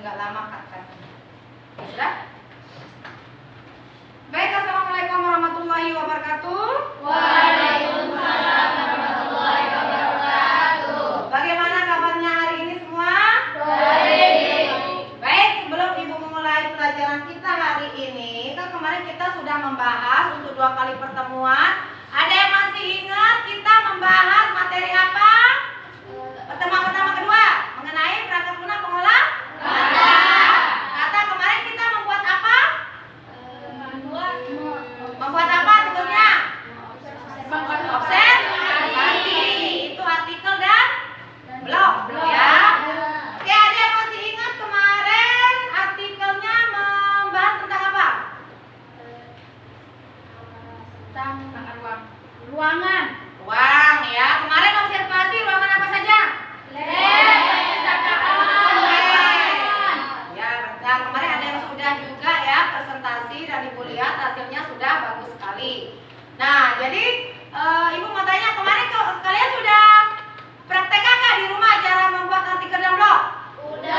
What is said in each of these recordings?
nggak lama kan. Sudah? Baik, assalamualaikum warahmatullahi wabarakatuh. Waalaikumsalam warahmatullahi wabarakatuh. Bagaimana kabarnya hari ini semua? Baik. Baik, sebelum Ibu memulai pelajaran kita hari ini, kan kemarin kita sudah membahas untuk 2 kali pertemuan. Ada yang masih ingat kita membahas materi apa? Pertemuan pertama kedua mengenai perangkat lunak pengolah kata. Kata kemarin kita membuat apa? Membuat apa tugasnya? Observasi. Itu artikel dan blog ya. Oke, ada yang masih ingat kemarin artikelnya membahas tentang apa? Tentang ruangan. Ruang ya. Kemarin observasi ruangan apa saja? Ya, dan kemarin ada yang sudah juga ya presentasi dan Ibu lihat hasilnya sudah bagus sekali. Nah, jadi Ibu mau tanya kemarin kalian sudah praktekkan nggak di rumah cara membuat artikel dan blog? Udah.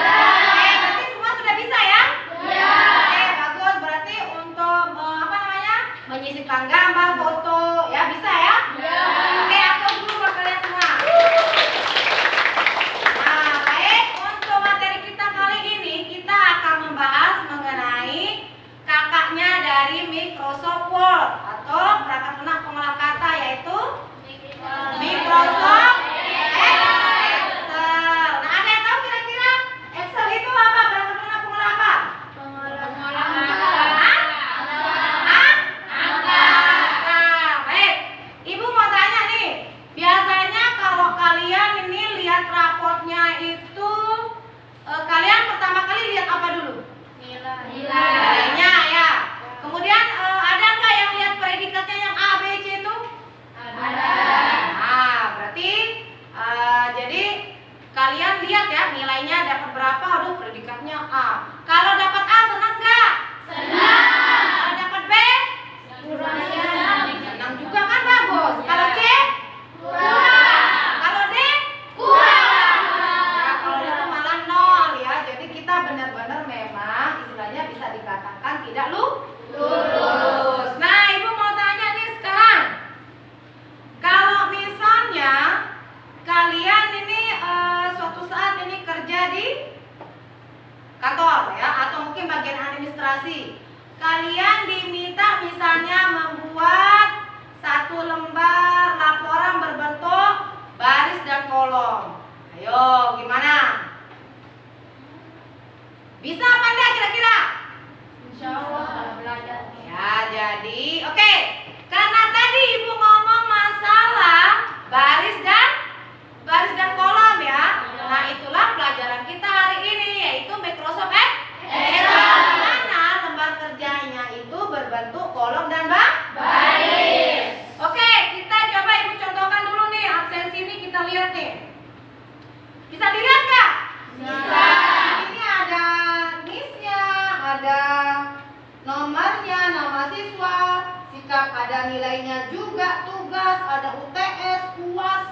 Berarti semua sudah bisa ya? Iya. Bagus. Berarti untuk menyisipkan gambar, foto, ya bisa ya? Iya. Oke, aplaus dulu buat kalian semua. Nah, baik, untuk materi kita kali ini kita akan membahas mengenai kakaknya dari Microsoft Word atau perangkat lunak pengolah kata, yaitu Microsoft Excel. Nah, ada yang tahu kira-kira Excel itu apa? Perangkat lunak pengolah apa? Nah, baik. Ibu mau tanya nih, biasanya kalau kalian ini lihat raportnya itu, kalian pertama kali lihat apa dulu? Nilainya ya. Kemudian ada nggak yang lihat predikatnya yang A, B, C itu? Nah, berarti jadi kalian lihat ya nilainya dapat berapa? Aduh, predikatnya A. Kalau dapat A senang nggak? Kalau dapat B? Senang juga kan, bagus. Kalau C? Kalau D? Ya, kalau itu malah 0 ya. Jadi kita benar-benar memang istilahnya bisa dikatakan tidak lulus. Nah, Ibu mau tanya nih sekarang. Kalau misalnya kalian ini suatu saat ini kerja di kantor ya, atau mungkin bagian administrasi, kalian diminta misalnya membuat 1 lembar laporan berbentuk baris dan kolom. Ayo, gimana? Bisa apa enggak kira-kira? Ya, jadi oke. Karena tadi Ibu ngomong masalah baris dan kolom ya. Nah, itulah pelajaran kita hari ini, yaitu Microsoft Excel. Di mana lembar kerjanya itu berbentuk kolom dan baris. Oke, kita coba Ibu contohkan dulu nih absensi ini, kita lihat nih. Bisa dilihat nggak? Bisa. Ini ada NIS-nya, ada nomornya, nama siswa, sikap, ada nilainya juga, tugas, ada UTS, UAS,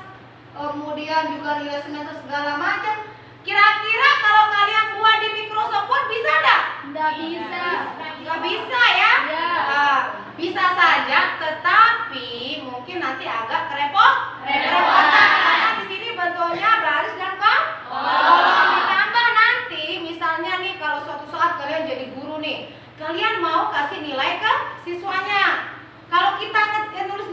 kemudian juga nilai semester segala macam. Kira-kira kalau kalian buat di Microsoft Word bisa nggak? Nggak bisa. Nggak bisa ya? Ya. Bisa saja, tetapi mungkin nanti agak kerepotan karena di sini bentuknya baris dan kolom. Ditambah nanti, misalnya nih kalau suatu saat kalian jadi guru nih, kalian mau kasih nilai ke siswanya. Kalau kita nulis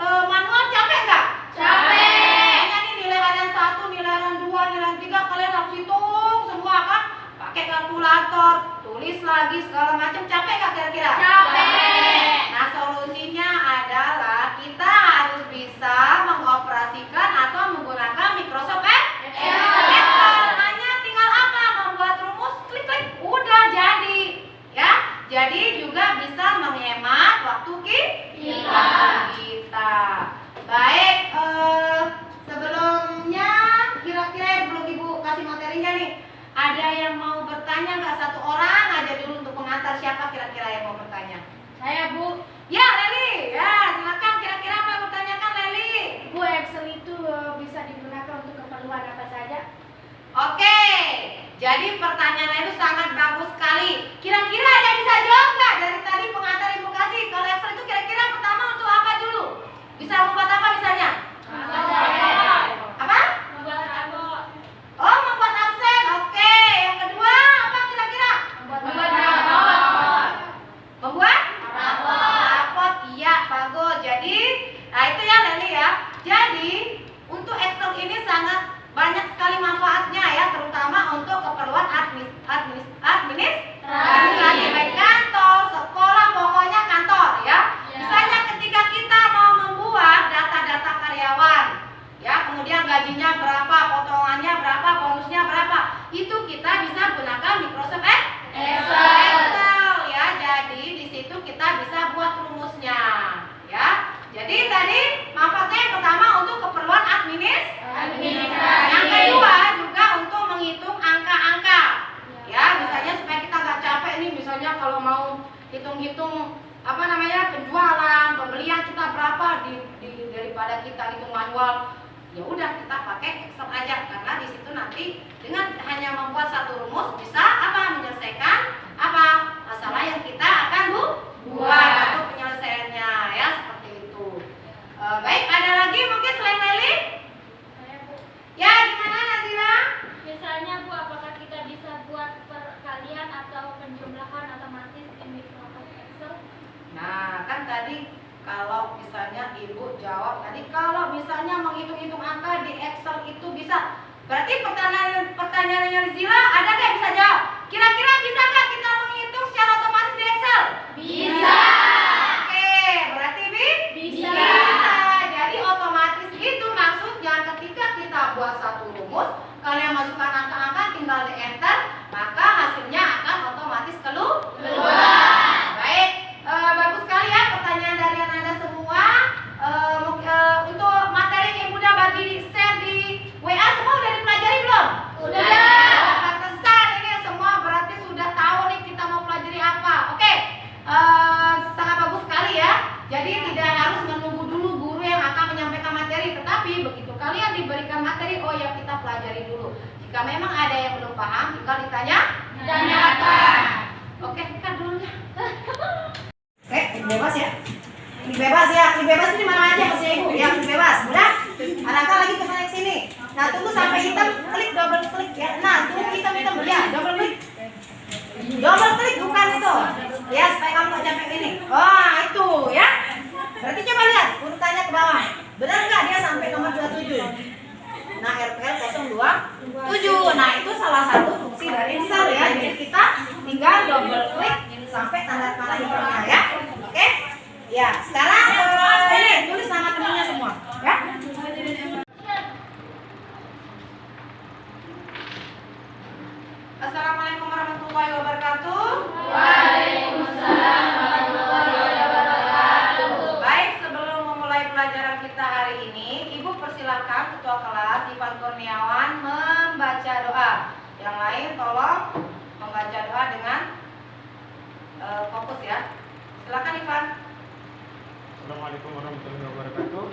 manual capek nggak? Capek. Makanya nih nilai harian 1, nilai harian 2, nilai harian 3 kalian harus hitung semua kan? Pakai kalkulator, tulis lagi segala macam, capek nggak kira-kira? Capek. Nah, solusinya adalah kita harus bisa mengoperasikan atau menggunakan Microsoft Excel. Hanya tinggal apa? Membuat rumus, klik-klik, udah jadi. Ya, jadi juga bisa menghemat waktu kita. Baik, sebelumnya kira-kira sebelum Ibu kasih materinya nih, ada yang mau bertanya nggak? 1 orang aja dulu untuk pengantar. Siapa kira-kira yang mau bertanya? Saya, Bu. Ya, Leli. Ya, silakan. Kira-kira apa yang bertanyakan, Leli? Bu, Excel itu bisa digunakan untuk keperluan apa saja? Oke. Jadi pertanyaannya itu sangat bagus sekali. Kira-kira ada yang bisa jawab nggak dari tadi pengantar Ibu kasih? Kalau Excel itu kira-kira pertama untuk apa dulu? Bisa membuat apa misalnya? Apa? Oh, membuat absen. Oke. Yang kedua apa kira-kira? Membuat? Rapot. Iya, bagus. Jadi, nah itu ya Leli ya. Jadi, untuk Excel ini sangat banyak sekali manfaatnya ya, terutama untuk keperluan administrasi baik kantor, sekolah, pokoknya kantor ya. Misalnya ketika kita mau membuat data-data karyawan ya, kemudian gajinya berapa, potongannya berapa, bonusnya berapa, itu kita bisa gunakan Microsoft Excel ya. Jadi di situ kita bisa buat rumusnya ya. Jadi tadi manfaatnya yang pertama untuk keperluan administrasi. Yang kedua juga untuk menghitung angka-angka ya, misalnya supaya kita nggak capek nih, misalnya kalau mau hitung-hitung apa namanya penjualan, pembelian kita berapa daripada kita hitung manual, ya udah kita pakai Excel aja, karena di situ nanti dengan hanya membuat satu rumus bisa apa menyelesaikan apa masalah yang kita akan buat atau penyelesaiannya ya, seperti itu. Baik, ada lagi mungkin selain Leli? Ya, gimana Nazira? Misalnya Bu, apakah kita bisa buat perkalian atau penjumlahan otomatis di Microsoft Excel? Nah, kan tadi kalau misalnya Ibu jawab tadi kalau misalnya menghitung-hitung angka di Excel itu bisa. Berarti pertanyaannya Zila ada nggak yang bisa jawab? Kira-kira bisa nggak kita menghitung secara otomatis di Excel? Bisa. Oke, berarti Bisa. Jadi otomatis itu maksudnya ketika kita buat satu rumus, kalian masukkan angka-angka tinggal di enter, maka hasilnya akan otomatis keluar. Baik, bagus sekali ya pertanyaan dari Anda semua. Untuk materi yang Ibu udah bagi share di WA semua udah dipelajari belum? Udah. Pantesan ini semua berarti sudah tahu nih kita mau pelajari apa. Oke, sangat bagus sekali ya. Jadi tidak harus menunggu dulu guru yang akan menyampaikan materi, tetapi begitu kalian diberikan materi, oh ya kita pelajari dulu. Jika memang ada yang belum paham, tinggal Ditanyakan. Oke, kan dulu ya. Oke, bebas ya. Ini bebas ya. Ini bebas ini mana aja maksudnya Ibu? Ya, ini bebas. Udah? Ada lagi ke sana sini. Nah, tunggu sampai hitam, klik double klik ya. Nah, tunggu hitam ya, double klik. Double klik bukan itu. Ya, supaya kamu gak capek ini. Oh, itu ya. Berarti coba lihat urutannya ke bawah. Benar nggak dia sampai nomor 27? Nah, RPL 027. Nah, itu salah satu fungsi dari Excel ya. Jadi kita tinggal double klik sampai tanda panah hitamnya ya. Oke? Ya, sekarang ini tulis nama temennya semua, ya. Assalamualaikum warahmatullahi wabarakatuh. Waalaikumsalam warahmatullahi wabarakatuh. Baik, sebelum memulai pelajaran kita hari ini, Ibu persilahkan Ketua Kelas Ivan Kurniawan membaca doa. Yang lain tolong membaca doa dengan fokus ya. Silakan Ivan. Assalamualaikum warahmatullahi wabarakatuh.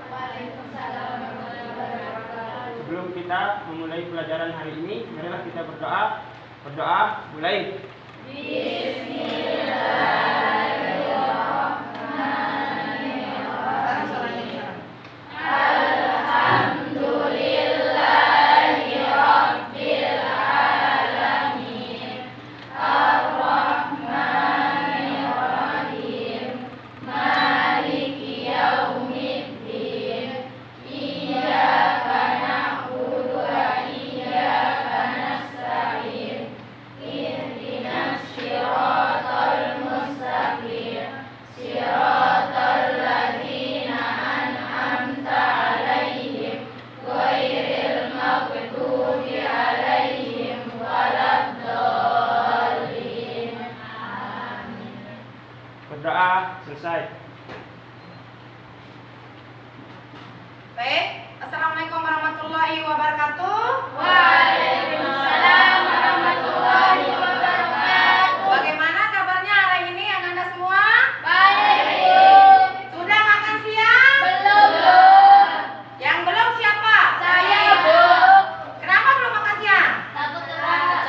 Waalaikumsalam warahmatullahi wabarakatuh. Sebelum kita memulai pelajaran hari ini, marilah kita berdoa. Berdoa, mulai. Berdoa selesai. Baik, Assalamualaikum warahmatullahi wabarakatuh. Waalaikumsalam warahmatullahi wabarakatuh. Bagaimana kabarnya hari ini Anda semua? Baik, Bu. Sudah makan siang? Belum, Bu. Yang belum siapa? Saya, Bu. Kenapa belum makan siang? Takut terlambat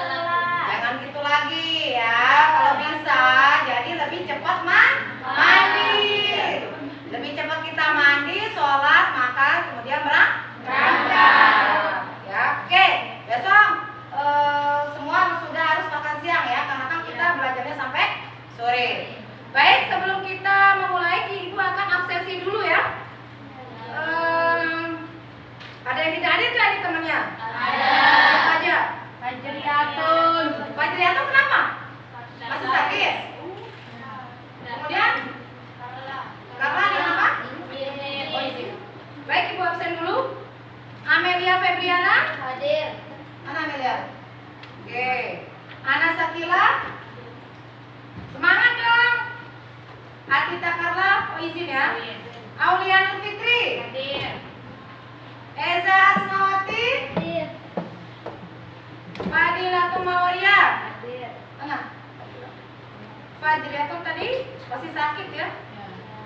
Mana? Fajriatun tadi masih sakit ya.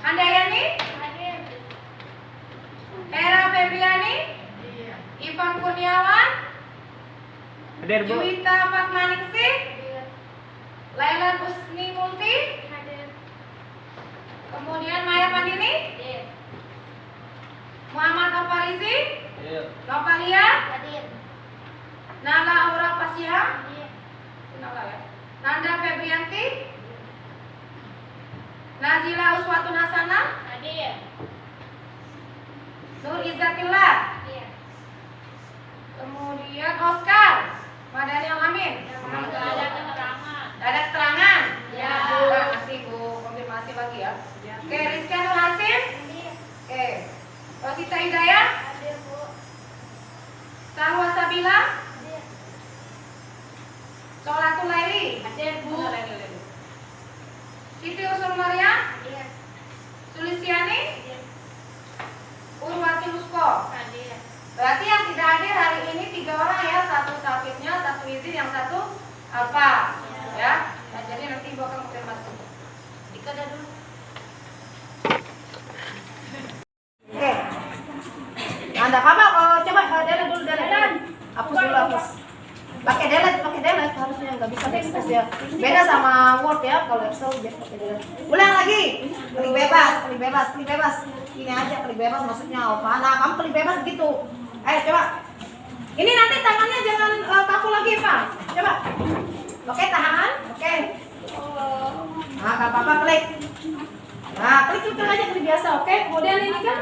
Handayani, Hera Febriani, Ivan Kurniawan, Hadir, Bu. Juwita Fatmaningsih, Laila Husni Multi, kemudian Maya Pandini, Muhammad Nofarizi, Novalia, Nala Aura Fasya, Nala ya. Nanda Febrianti, Nazila Uswatun Hasanah, Nur Izzatillah, kemudian Oscar Madani Alamin. Ada keterangan? Ya. Nanti Bu konfirmasi lagi ya. Oke, Rizka Nur Hasim. Oke. Rosita Hidayah. Salwa Sabila. Solatul Laili. Bu. Siti Usul Maryam. Sulistiani. Urwati Lusko. Berarti yang tidak hadir hari ini 3 orang ya, satu sakitnya, satu izin, yang satu apa? Ya. Nah, jadi nanti Ibu akan konfirmasi. Dika ada dulu. Oke. Nah, enggak apa-apa kalau coba delete dulu, delete. Hapus dulu, hapus. Pakai delete harusnya, nggak bisa backspace ya. Beda sama Word ya, kalau Excel biar pakai delete. Ulang lagi. Klik bebas. Ini aja klik bebas maksudnya apa? Nah, kamu klik bebas gitu. Ayo coba. Ini nanti tangannya jangan kaku lagi, Pak. Coba. Oke, tahan. Oke. Nah, nggak apa-apa klik. Nah, klik aja klik biasa. Oke. Kemudian ini kan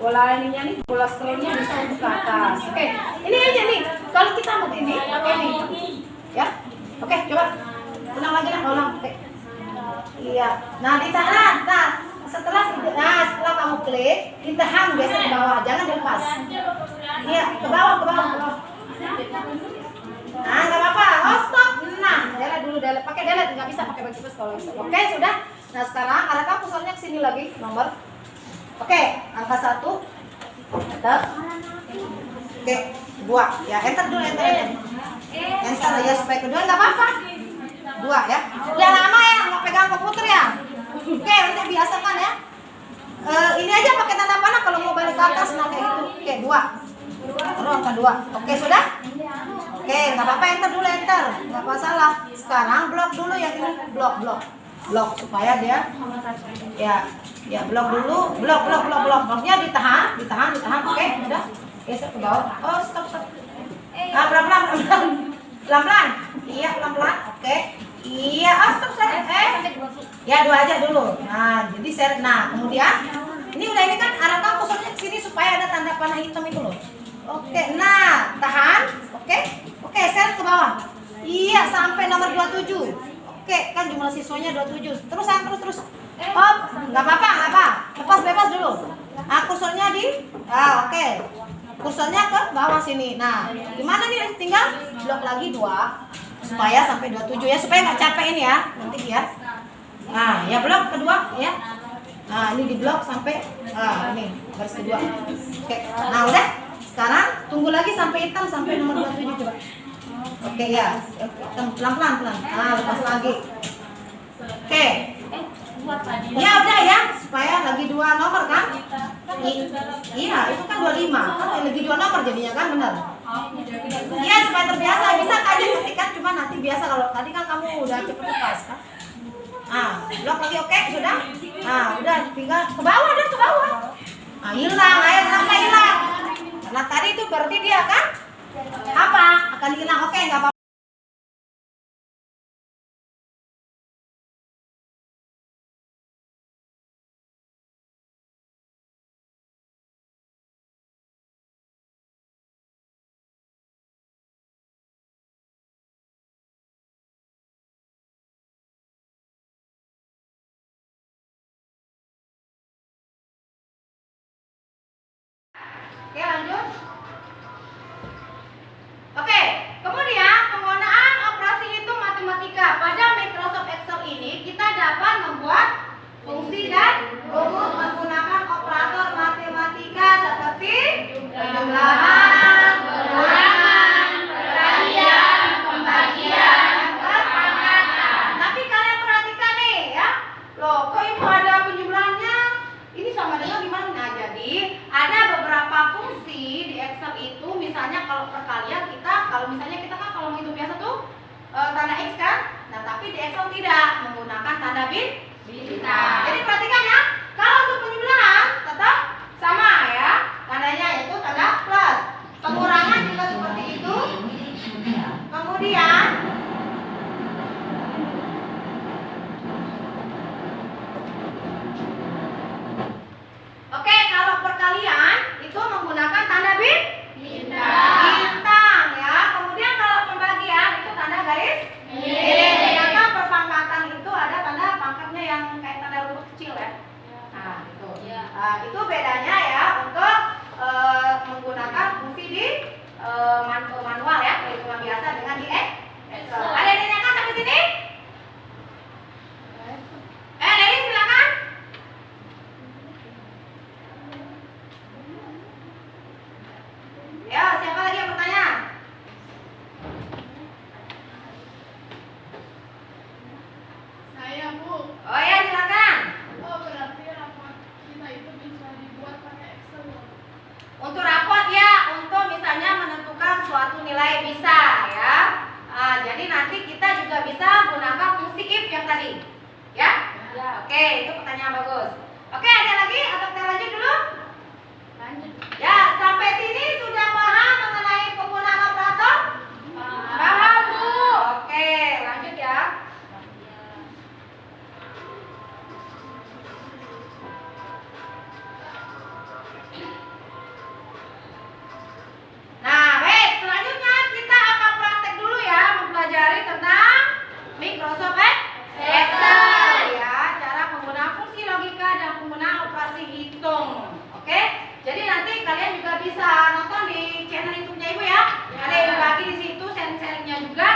bola ininya nih, bola scrollnya bisa untuk ke atas. Oke. Ini aja nih. Kalau kita mau ini, pakai ini. Ya. Oke, coba. Ulang lagi lah, ulang. Oke. Iya. Nah, ditahan. Nah, setelah kamu klik, ditahan biasa di bawah, jangan dilepas. Iya, ke bawah. Nah, nggak apa-apa. Oh, stop. Nah, delete dulu, pakai delete, nggak bisa pakai backspace kalau bisa. Oke, sudah. Nah, sekarang arahkan kursornya ke sini lagi, nomor. Oke, angka 1. Enter. Oke, 2. Ya, enter dulu, enter. Enter ya supaya kedua nggak apa-apa. 2 ya. Udah lama ya nggak pegang komputer ya. Oke, untuk biasakan ya. Ini aja pakai tanda panah kalau mau balik ke atas, nah kayak gitu. Oke, 2. Terus angka 2. Oke, sudah? Oke, nggak apa-apa, enter dulu, enter. Nggak masalah. Sekarang blok dulu yang ini, blok supaya dia ya blok dulu, blok. Bloknya ditahan. Oke, udah. Geser ke bawah. Oh, stop. Ah, pelan-pelan. Iya, pelan-pelan. Oke. Iya, stop saya. Ya, 2 aja dulu. Nah, jadi kemudian ini kan arahkan kursornya ke sini supaya ada tanda panah hitam itu loh. Oke, nah, tahan. Oke, share ke bawah. Iya, sampai nomor 27. Oke, kan jumlah siswanya 27. Terus. Hop, nggak apa-apa. Lepas bebas dulu. Nah, kursornya oke. Kursornya ke bawah sini. Nah, gimana nih? Tinggal blok lagi 2 supaya sampai 27 ya, supaya nggak capek ini ya nanti ya. Nah, ya blok kedua ya. Nah, ini di blok sampai ini baris kedua. Oke. Nah, udah. Sekarang tunggu lagi sampai hitam sampai nomor 27 coba. Oke ya. Pelan-pelan. Nah, lepas lagi. Oke. Ya udah ya, supaya lagi 2 nomor kan? Iya, itu kan 25. Kan lagi 2 nomor jadinya kan, benar? Iya, supaya terbiasa. Bisa aja ketikkan, cuma nanti biasa kalau tadi kan kamu udah cepet lepas kan? Nah, blok lagi, oke, sudah? Nah, udah tinggal ke bawah. Nah, hilang, air kenapa hilang? Karena tadi itu berarti dia kan akan hilang. Oke, nggak apa-apa. Oke, lanjut. Oke, kemudian penggunaan operasi hitung matematika pada Microsoft Excel ini kita dapat membuat fungsi dan rumus menggunakan operator matematika seperti penjumlahan, pengurangan, perkalian, pembagian, nanti kita juga bisa gunakan fungsi if yang tadi. Ya? Oke, itu pertanyaan bagus. Oke, ada lagi atau kita lanjut dulu? Lanjut. Ya, sampai sini sudah paham mengenai penggunaan operator? Paham, Bu. Oke, lanjut ya. Nah, baik, selanjutnya kita akan praktek dulu ya, mempelajari tentang Microsoft Excel ya, cara penggunaan fungsi logika dan penggunaan operasi hitung. Oke, jadi nanti kalian juga bisa nonton di channel YouTube-nya Ibu ya. Ada yang berbagi di situ sharing-sharingnya juga.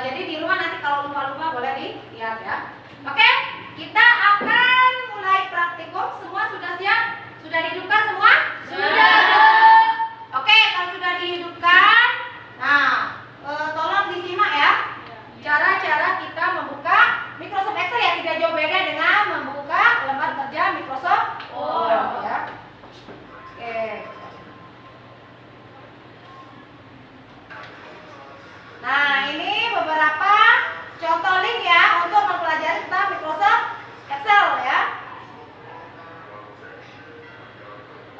Jadi di rumah nanti kalau lupa-lupa boleh dilihat ya. Oke, kita akan mulai praktikum. Semua sudah siap? Sudah dihidupkan semua? Sudah. Oke, kalau sudah dihidupkan, nah tolong disimak ya. Cara-cara kita membuka Microsoft Excel ya, tidak jauh beda dengan membuka lembar kerja Microsoft Word ya. Oke. Nah, ini beberapa contoh link ya untuk mempelajari tentang Microsoft Excel ya.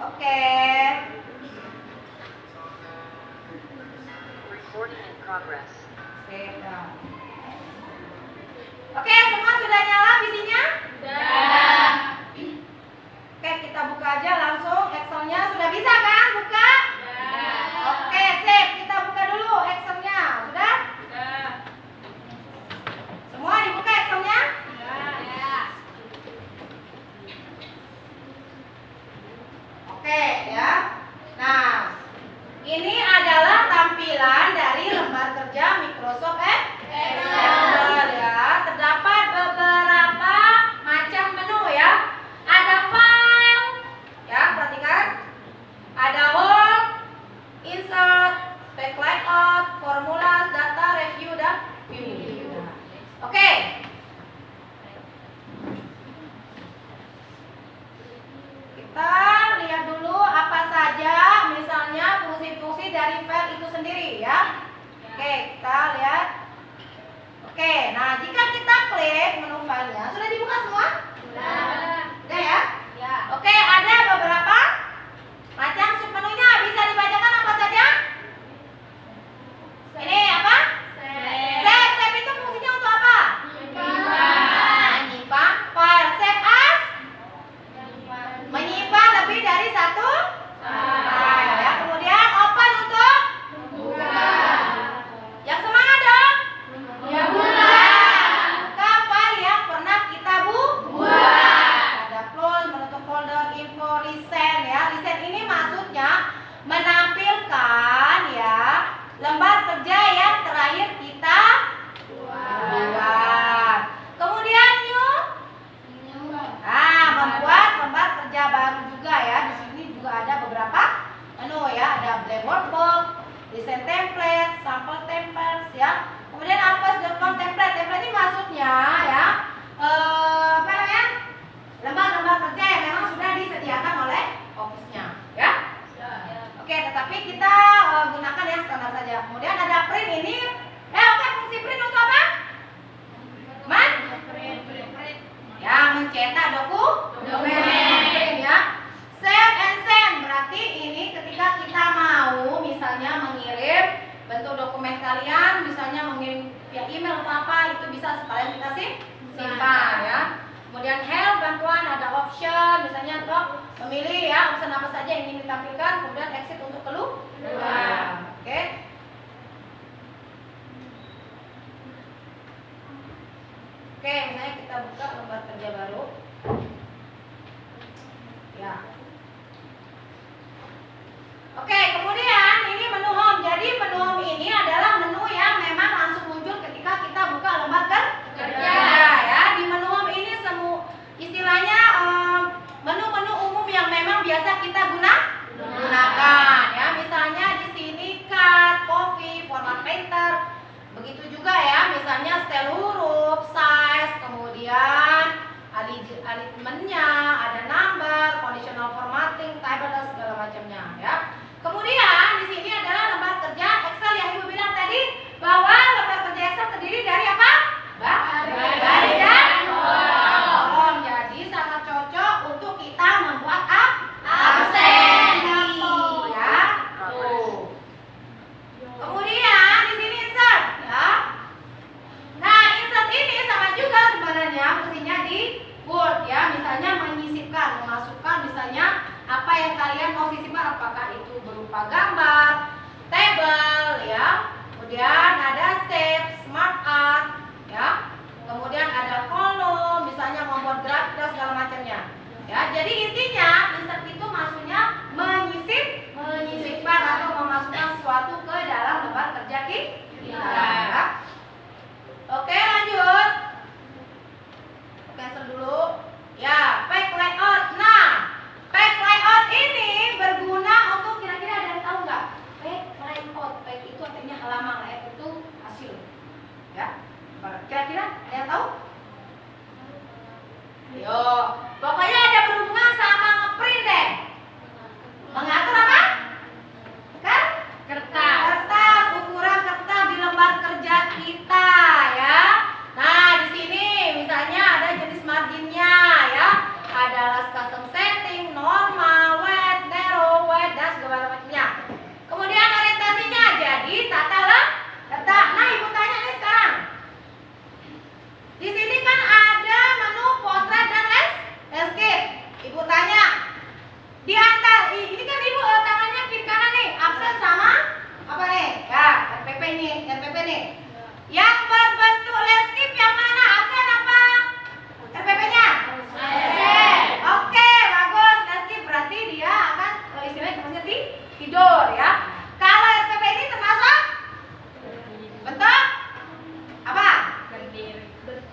Oke. Recording in progress. Oke, semua sudah nyala visinya? Sudah. Oke, kita buka aja langsung Excelnya. Sudah bisa kan buka? Oke, sip. Kita buka dulu Excelnya. Sudah? Semua dibuka Excelnya? Oke ya. Nah, ini adalah tampilan dari lembar kerja Microsoft Excel ya. Terdapat beberapa macam menu ya. Ada file, ya perhatikan. Ada work, insert, back layout, formulas, data, review dan view. Oke. Kita lihat dulu apa saja misalnya fungsi-fungsi dari file itu sendiri ya. Oke, kita lihat. Oke, nah jika kita klik menu filenya, sudah dibuka semua? Sudah ya? Oke, ada beberapa macam submenunya. Bisa dibacakan apa saja? Ini apa? Save. Save itu fungsinya untuk apa? Menyimpan file. Save as? Menyimpan lebih dari satu file ya. Kemudian open untuk? Yang semangat dong? Buka file yang pernah kita buat. Ada close, menutup folder, info, resend ya. Resend ini maksudnya menampilkan ya lembar kerja yang terakhir kita buat. Kemudian new. Nah, membuat lembar kerja baru juga ya. Di sini juga ada beberapa menu ya. Ada blank workbook, desain template, sampel templates ya. Kemudian Office.com template. Template ini maksudnya ya apa namanya? Lembar-lembar kerja yang memang sudah disediakan oleh Office-nya ya. Oke, tetapi kita gunakan yang standar saja. Kemudian ada print ini. Oke, fungsi print untuk apa? Ya, mencetak dokumen ya. Save and send berarti ini ketika kita mau misalnya mengirim bentuk dokumen kalian, misalnya mengirim via email atau apa, itu bisa sekalian kita simpan ya. Kemudian help, bantuan, ada option misalnya untuk memilih ya option apa saja yang ingin ditampilkan. Kemudian exit untuk keluar. Oke. Oke, misalnya kita buka lembar kerja baru. Ya. Oke, kemudian ini menu home. Jadi menu home ini adalah menu yang memang langsung muncul ketika kita buka lembar kerja ya. Di menu home ini istilahnya menu-menu umum yang memang biasa kita gunakan ya. Misalnya di sini cut, copy, format painter. Begitu juga ya, misalnya style huruf, size, kemudian alignment-nya, ada number, conditional formatting, table dan segala macamnya ya. Kemudian di sini adalah lembar kerja Excel yang Ibu bilang tadi bahwa lembar kerja Excel di Word ya, misalnya menyisipkan, memasukkan misalnya apa yang kalian mau sisipkan, apakah itu berupa gambar, table ya, kemudian ada shape, smart art ya, kemudian ada kolom, misalnya membuat grafik dan segala macamnya ya. Jadi intinya insert itu maksudnya menyisipkan atau memasukkan sesuatu ke dalam lembar kerja kita ya. Oke, lanjut. Cancel dulu. Ya, page layout. Nah, page layout ini berguna untuk kira-kira ada yang tahu nggak? Page layout, page itu artinya halaman, layout itu hasil. Ya, kira-kira ada yang tahu? Yo, pokoknya ada berhubungan sama ngeprint deh. Mengatur apa? Kan? Kertas. Kertas, ukuran kertas di lembar kerja kita ya. Nah, di sini misalnya ada jenis marginnya ya. Ada last custom setting, normal, wide, narrow, wide dan segala macamnya. Kemudian orientasinya jadi tata letak. Nah, Ibu tanya nih sekarang. Di sini kan ada menu potret dan landscape. Ibu tanya, di antara ini kan Ibu tangannya kiri kanan nih, absen sama apa nih? Ya, RPP nih. Yang berbentuk landscape yang mana? Absen apa? RPP-nya? Oke, bagus. Landscape berarti dia akan istilahnya termasuk tidur ya. Kalau RPP ini termasuk bentuk apa?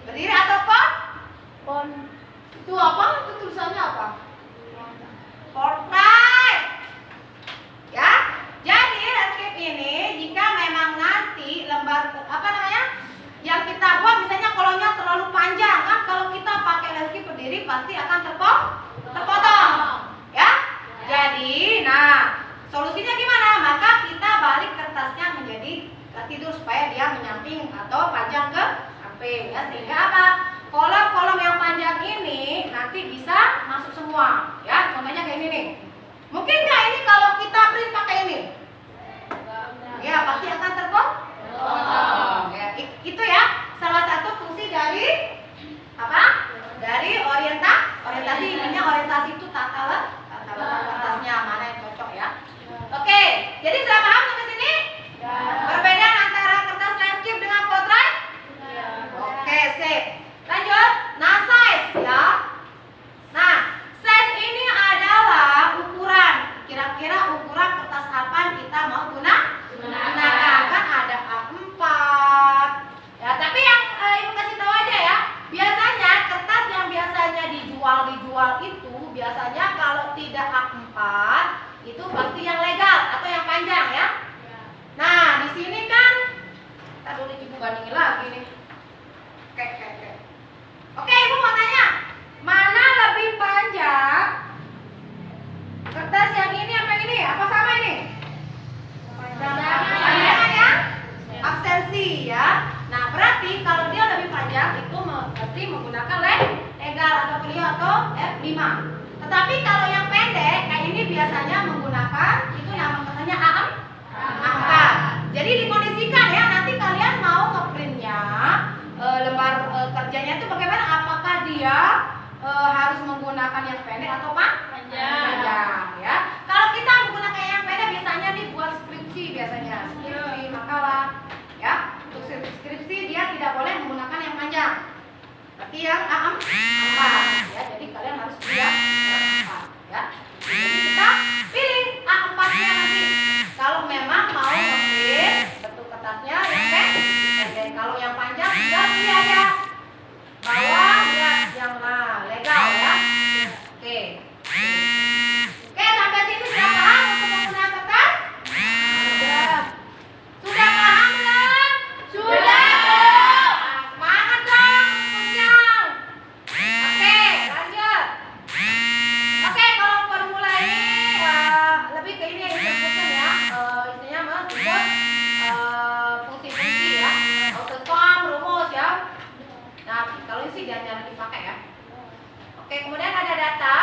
Berdiri atau pon? Itu apa? Itu tulisannya apa? Portrait. Ya. Jadi landscape ini jika memang nanti lembar apa namanya? Yang kita buat misalnya kolomnya terlalu panjang kan, kalau kita pakai landscape berdiri pasti akan terpotong. Ya. Jadi, nah, solusinya gimana? Maka kita balik kertasnya menjadi tidur supaya dia menyamping atau panjang ke samping ya, sehingga apa? Kolom-kolom yang panjang ini nanti bisa masuk semua ya. Contohnya kayak ini nih. Mungkin nggak ini kalau kita print pakai ini? Ya, pasti akan terpotong. Ya, itu ya salah satu fungsi dari apa? Dari orientasi. Intinya orientasi itu tata letak kertasnya mana yang cocok ya. Oke, jadi sudah paham sampai sini? Perbedaan antara kertas landscape dengan portrait? Oke, sip. Lanjut. Nah, size ya. Nah, size ini adalah ukuran. Kira-kira ukuran kertas apa yang kita mau gunakan? Kan ada A4. Ya, tapi yang Ibu kasih tahu aja ya. Biasanya kertas yang biasanya dijual itu biasanya kalau tidak A4 itu pasti yang legal atau yang panjang ya. Nah, di sini kan kita dulu Ibu bandingin lagi nih. Oke, Ibu mau tanya, mana lebih panjang? Kertas yang ini apa ini? Apa sama ini? Panjangan ya? Absensi ya. Nah, berarti kalau dia lebih panjang itu berarti menggunakan legal atau Clio atau F5. Tetapi kalau yang pendek kayak ini biasanya menggunakan itu nama katanya A4. Jadi dikondisikan ya, nanti kalian mau ngeprintnya lembar kerjanya itu bagaimana? Apakah dia harus menggunakan yang pendek atau panjang ya? Kalau kita menggunakan yang pendek biasanya nih buat skripsi biasanya, skripsi makalah ya. Untuk skripsi dia tidak boleh menggunakan yang panjang. Tapi yang A4 ya. Jadi kalian harus pilih yang A4 ya. Jadi kita pilih A4-nya nanti. Kalau memang mau ngeprint bentuk kertasnya yang pendek. Kalau yang panjang tinggal pilih aja. Bawah lihat yang legal ya. Oke. Oke, sampai sini sudah paham untuk menggunakan kertas? Sudah paham belum? Sudah. Semangat dong, kunyang. Oke, lanjut. Oke, kalau formula ini lebih ke ini yang disebutkan ya, istilahnya membuat fungsi-fungsi ya, autosum, rumus ya. Nah, kalau ini sih jangan dipakai ya. Oke, kemudian ada data.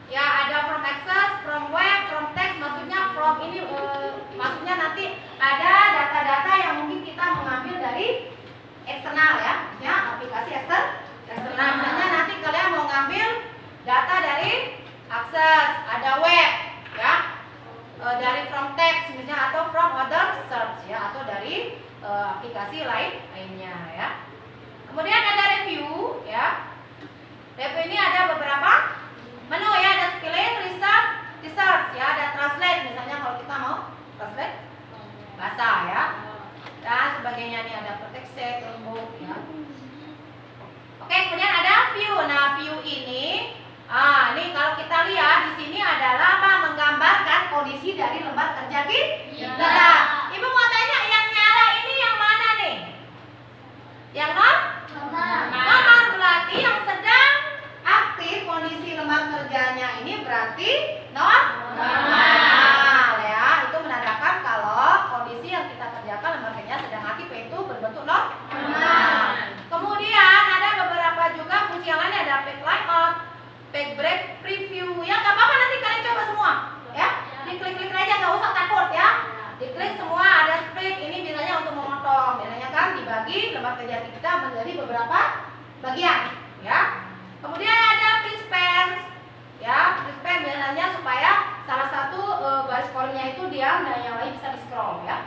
Ya, ada from access, from web, from text. Maksudnya from ini maksudnya nanti ada data-data yang mungkin kita mengambil dari eksternal ya. Maksudnya aplikasi eksternal. Misalnya Excel book ya. Oke, kemudian ada view. Nah, view ini ini kalau kita lihat di sini adalah apa? Menggambarkan kondisi dari lembar kerja kita. Ibu mau tanya yang nyala ini yang mana nih? Yang nomor berarti yang sedang aktif kondisi lembar kerjanya ini berarti normal ya. Itu menandakan kalau kondisi yang kita kerjakan lembar kerja sedang aktif itu berbentuk normal. Kemudian ada beberapa juga fungsi yang lain, ada page layout, page break, preview ya. Gak apa-apa, nanti kalian coba semua ya. Diklik-klik aja, gak usah takut ya. Diklik semua, ada split, ini biasanya untuk memotong. Biasanya kan dibagi lembar kerja kita menjadi beberapa bagian ya. Kemudian ada free span ya. Free span biasanya supaya salah satu baris kolomnya itu diam dan yang lain bisa di scroll ya.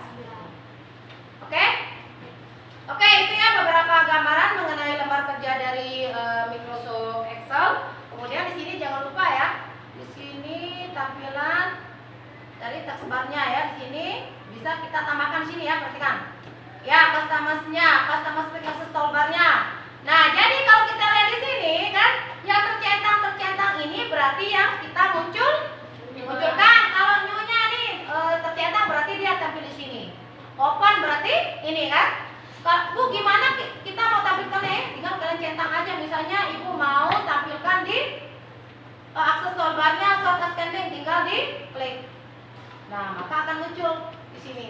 Oke, itu ya beberapa gambaran mengenai lembar kerja dari Microsoft Excel. Kemudian di sini jangan lupa ya, di sini tampilan dari task bar-nya ya. Di sini bisa kita tambahkan di sini ya, perhatikan. Ya, customize-nya, customize access toolbar-nya. Nah, jadi kalau kita lihat di sini kan, yang tercentang ini berarti yang kita munculkan. Kalau new-nya nih tercentang berarti dia tampil di sini. Open berarti ini kan. Bu, gimana kita mau tampilkan ya? Tinggal kalian centang aja. Misalnya ibu mau tampilkan di akses toolbar-nya short ascending, tinggal di klik. Nah, maka akan muncul di sini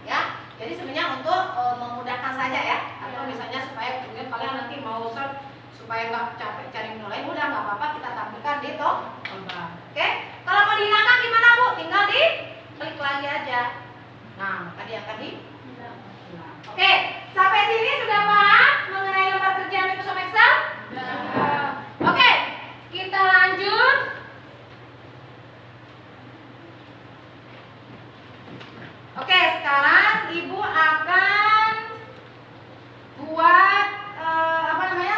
ya. Jadi sebenarnya untuk memudahkan saja ya. Atau misalnya supaya kemudian kalian nanti mau search supaya nggak capek cari menu lain, udah nggak apa-apa kita tampilkan di toolbar. Oke? Kalau mau dihilangkan gimana Bu? Tinggal di klik lagi aja. Nah, maka dia akan di. Oke, sampai sini sudah paham mengenai lembar kerja Microsoft Excel? Oke, kita lanjut. Oke, sekarang Ibu akan buat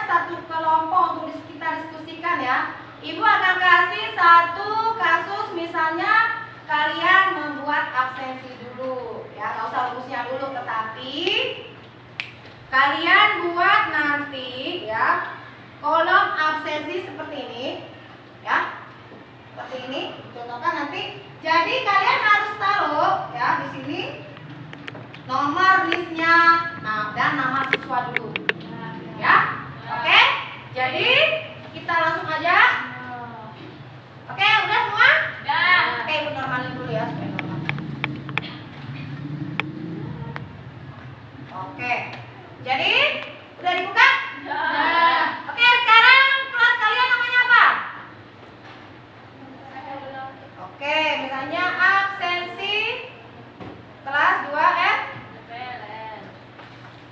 satu kelompok untuk kita diskusikan ya. Ibu akan kasih satu kasus, misalnya kalian membuat absensi dulu ya, nggak usah rumusnya dulu, tetapi kalian buat nanti ya kolom absensi seperti ini ya, seperti ini. Contohkan nanti. Jadi kalian harus taruh ya di sini nomor listnya, nah dan nama siswa dulu ya. Oke, jadi kita langsung aja. Oke, udah semua? Udah. Oke, Ibu normalin dulu ya supaya normal. Oke, jadi udah dibuka? Udah. Oke, sekarang kelas kalian namanya apa? Oke, misalnya absensi kelas 2 RPL.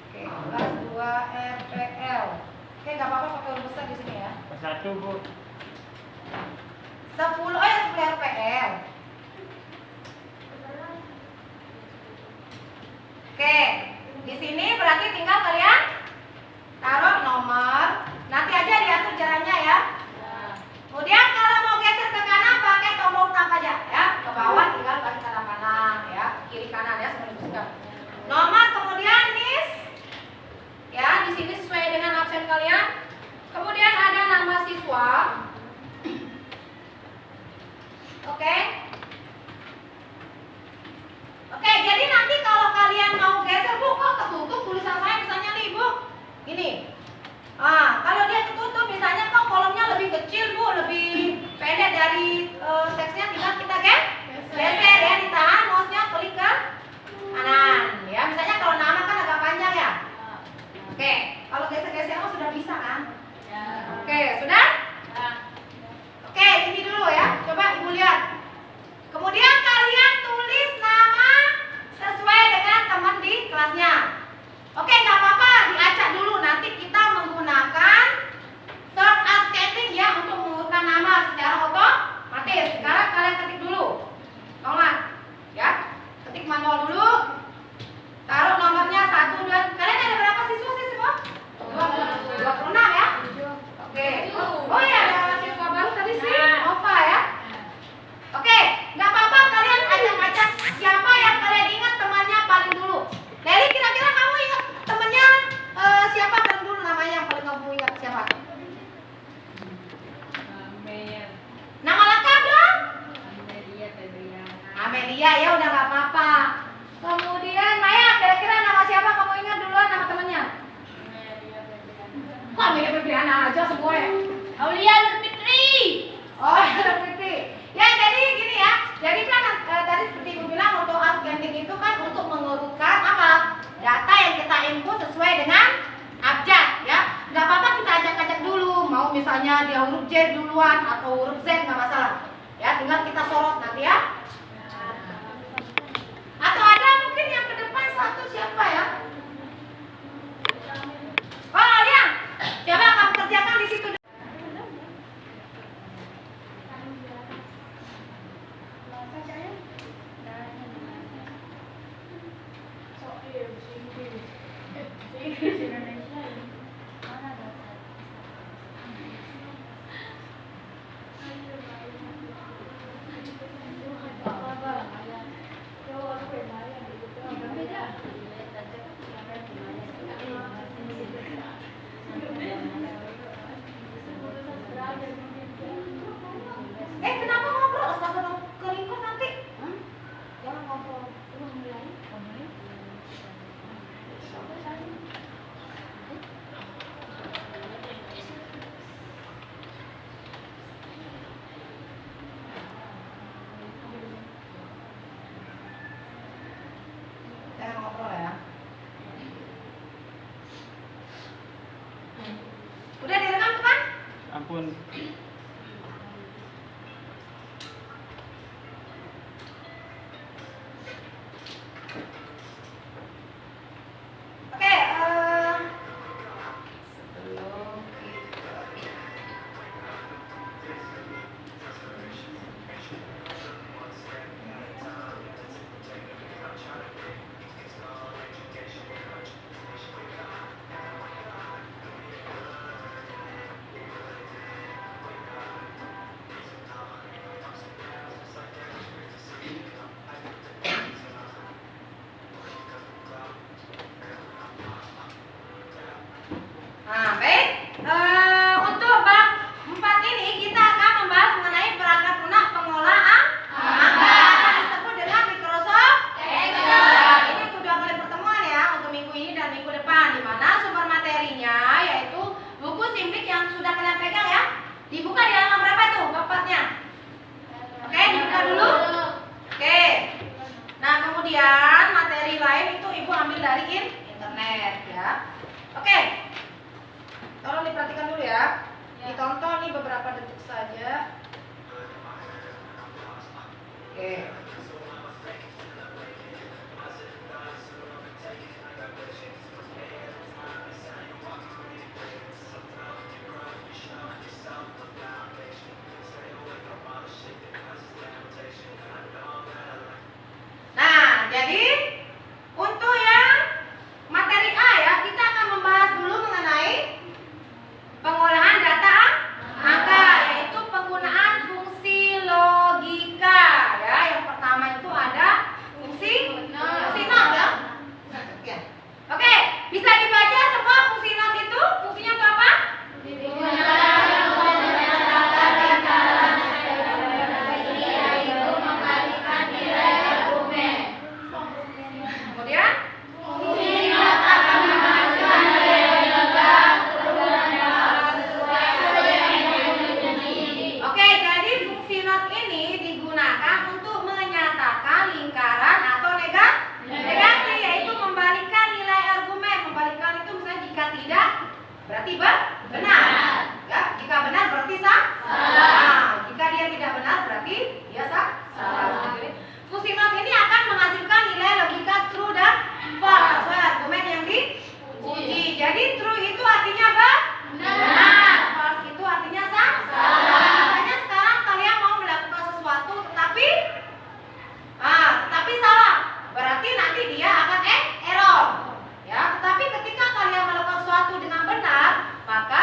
Oke, kelas 2 RPL. Oke, nggak apa-apa pakai huruf besar di sini ya. Satu Bu. 10 ya 10 RPL. Oke, di sini berarti tinggal kalian taruh nomor. Nanti aja diatur jalannya ya. Kemudian kalau mau geser ke kanan pakai tombol tab aja ya. Ke bawah tinggal pakai tanda panah ya. Kiri kanan ya sambil dibuka. Nomor kemudian list ya, di sini sesuai dengan absen kalian. Kemudian ada nama siswa. Oke. Oke, jadi nanti kalau kalian mau geser, Bu, kok ketutup tulisan saya misalnya nih, Bu. Gini. Kalau dia ketutup misalnya kok kolomnya lebih kecil, Bu, lebih pendek dari teksnya, tinggal kita geser ya, ditahan mouse-nya klik ke kanan. Ya, misalnya kalau nama kan agak panjang ya. Oke, kalau geser-geser sudah bisa kan? Oke, sudah? Oke, ini dulu ya. Coba Ibu lihat. Kemudian kalian tulis nama sesuai dengan teman di kelasnya. Oke, nggak apa-apa, diacak dulu. Nanti kita menggunakan short ascending ya untuk mengurutkan nama secara otomatis. Sekarang kalian ketik dulu. Tolong ya. Ketik manual dulu. Taruh nomornya 1, 2. Kalian ada berapa siswa sih semua? 26 ya? Oke. Oh, Febriana aja semua ya. Aulia Nur Fitri. Oh, Fitri. Ya, jadi gini ya. Jadi kan tadi seperti Ibu bilang untuk outstanding itu kan untuk mengurutkan apa? Data yang kita input sesuai dengan abjad ya. Nggak apa-apa kita acak-acak dulu. Mau misalnya dia huruf J duluan atau huruf Z nggak masalah. Ya, tinggal kita sorot nanti ya. Atau ada mungkin yang ke depan satu siapa ya? Oh, Alia. Coba kamu kerjakan di situ. Kenapa ngobrol? Astaga dong, keringkot nanti. Jangan ngobrol. Jangan ngobrol ya. Udah direkam tuh kan? Ampun. Oke, sebelum Nah, baik. Untuk bab 4 ini kita akan membahas mengenai perangkat lunak pengolahan angka yang disebut dengan Microsoft Excel. Ini sudah kali pertemuan ya untuk minggu ini dan minggu depan, di mana sumber materinya yaitu buku Simlik yang sudah kalian pegang ya. Dibuka di halaman berapa itu bab 4-nya? Oke, dibuka dulu. Oke. Nah, kemudian materi lain itu Ibu ambil dari internet ya. Oke. Tolong diperhatikan dulu ya. Ditonton nih beberapa detik saja. Oke. Nah, jadi untuk yang materi A ya, kita akan membahas dulu mengenai pengolahan data angka, yaitu penggunaan fungsi logika ya. Yang pertama itu ada fungsi not ya. Oke, bisa dibaca semua fungsi not itu. Fungsinya itu apa? Kemudian oke, jadi fungsi not ini digunakan untuk menyatakan lingkaran atau negasi, yaitu membalikan nilai argumen. Membalikan itu misalnya jika tidak berarti benar. Ya, jika benar berarti salah. Jika dia tidak benar berarti dia salah. Jadi, fungsi not ini akan menghasilkan nilai logika true dan false sesuai argumen yang diuji. Jadi true itu artinya benar, false itu artinya salah. Misalnya sekarang kalian mau melakukan sesuatu tetapi salah, berarti nanti dia akan error. Ya, tetapi ketika kalian melakukan sesuatu dengan benar, maka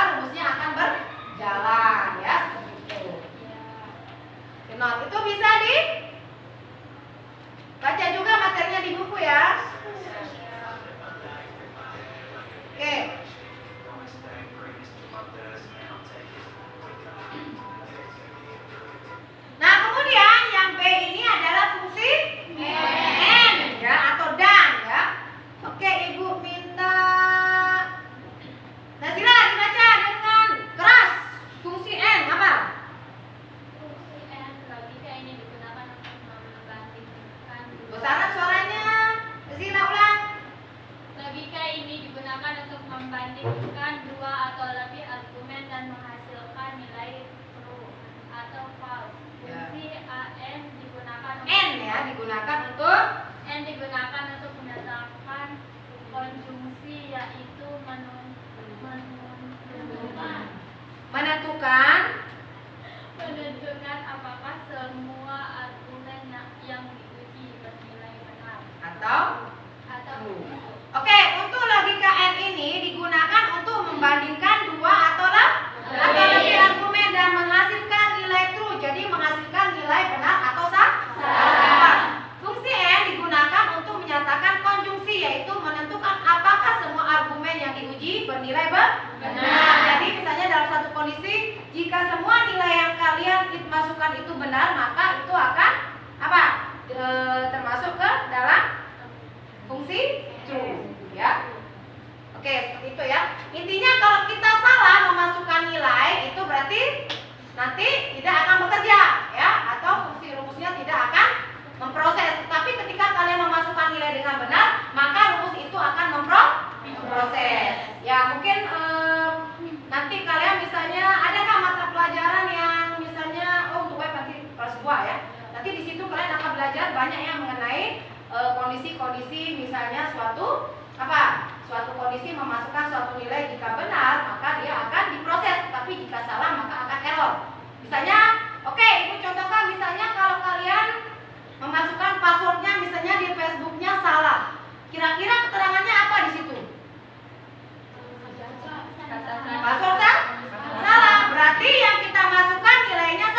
menyatukan dua atau lebih argumen dan menghasilkan nilai true atau false. Ya. Fungsi AN digunakan N ya digunakan untuk N digunakan untuk menyatakan konjungsi, yaitu menentukan apakah semua argumen yang diuji bernilai benar atau atau true. Oke, untuk logika N ini digunakan untuk membandingkan dua atau lebih argumen dan menghasilkan nilai true. Jadi menghasilkan nilai benar atau salah. Fungsi N digunakan untuk menyatakan konjungsi, yaitu menentukan apakah semua argumen yang diuji bernilai benar. Jadi misalnya dalam satu kondisi, jika semua nilai yang kalian masukkan itu benar, maka itu akan apa? Termasuk ke dalam fungsi true, ya. Oke, seperti itu ya. Intinya kalau kita salah memasukkan nilai, itu berarti nanti tidak akan bekerja, ya, atau fungsi rumusnya tidak akan memproses. Tapi ketika kalian memasukkan nilai dengan benar, maka rumus itu akan memproses. Ya, mungkin nanti kalian misalnya adakah mata pelajaran yang misalnya untuk web nanti kelas 2 ya. Nanti di situ kalian akan belajar banyak yang mengenai kondisi-kondisi, misalnya suatu kondisi memasukkan suatu nilai jika benar maka dia akan diproses, tapi jika salah maka akan error. Misalnya, oke, ibu contohkan misalnya kalau kalian memasukkan passwordnya misalnya di Facebooknya salah, kira-kira keterangannya apa di situ? Password salah, berarti yang kita masukkan nilainya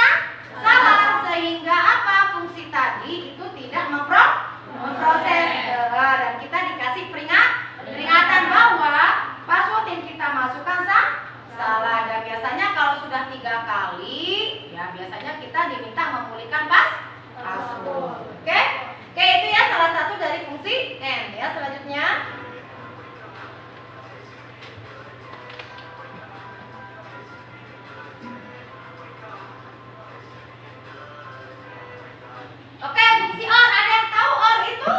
salah, sehingga apa? Fungsi tadi itu tidak memproses. Dan kita dikasih peringatan bahwa password yang kita masukkan salah. Dan biasanya kalau sudah 3 kali, ya biasanya kita diminta memulihkan password. Oke, itu ya salah satu dari fungsi N. Ya, selanjutnya. Oke, fungsi OR. Ada yang tahu OR itu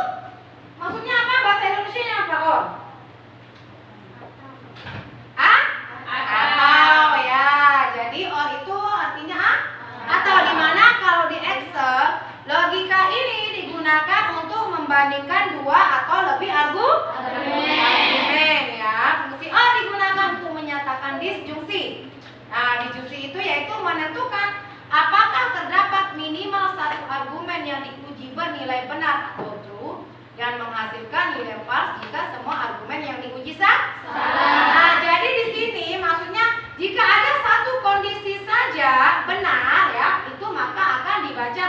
maksudnya apa? Bahasa Indonesianya apa OR? Atau ya. Jadi OR itu artinya atau, dimana kalau di Excel logika ini digunakan untuk membandingkan dua atau lebih argumen ya. Fungsi OR digunakan untuk menyatakan disjungsi. Nah, disjungsi itu yaitu menentukan apakah terdapat minimal satu argumen yang diuji bernilai benar atau true dan menghasilkan nilai false jika semua argumen yang diuji salah. Nah, jadi di sini maksudnya jika ada satu kondisi saja benar ya, itu maka akan dibaca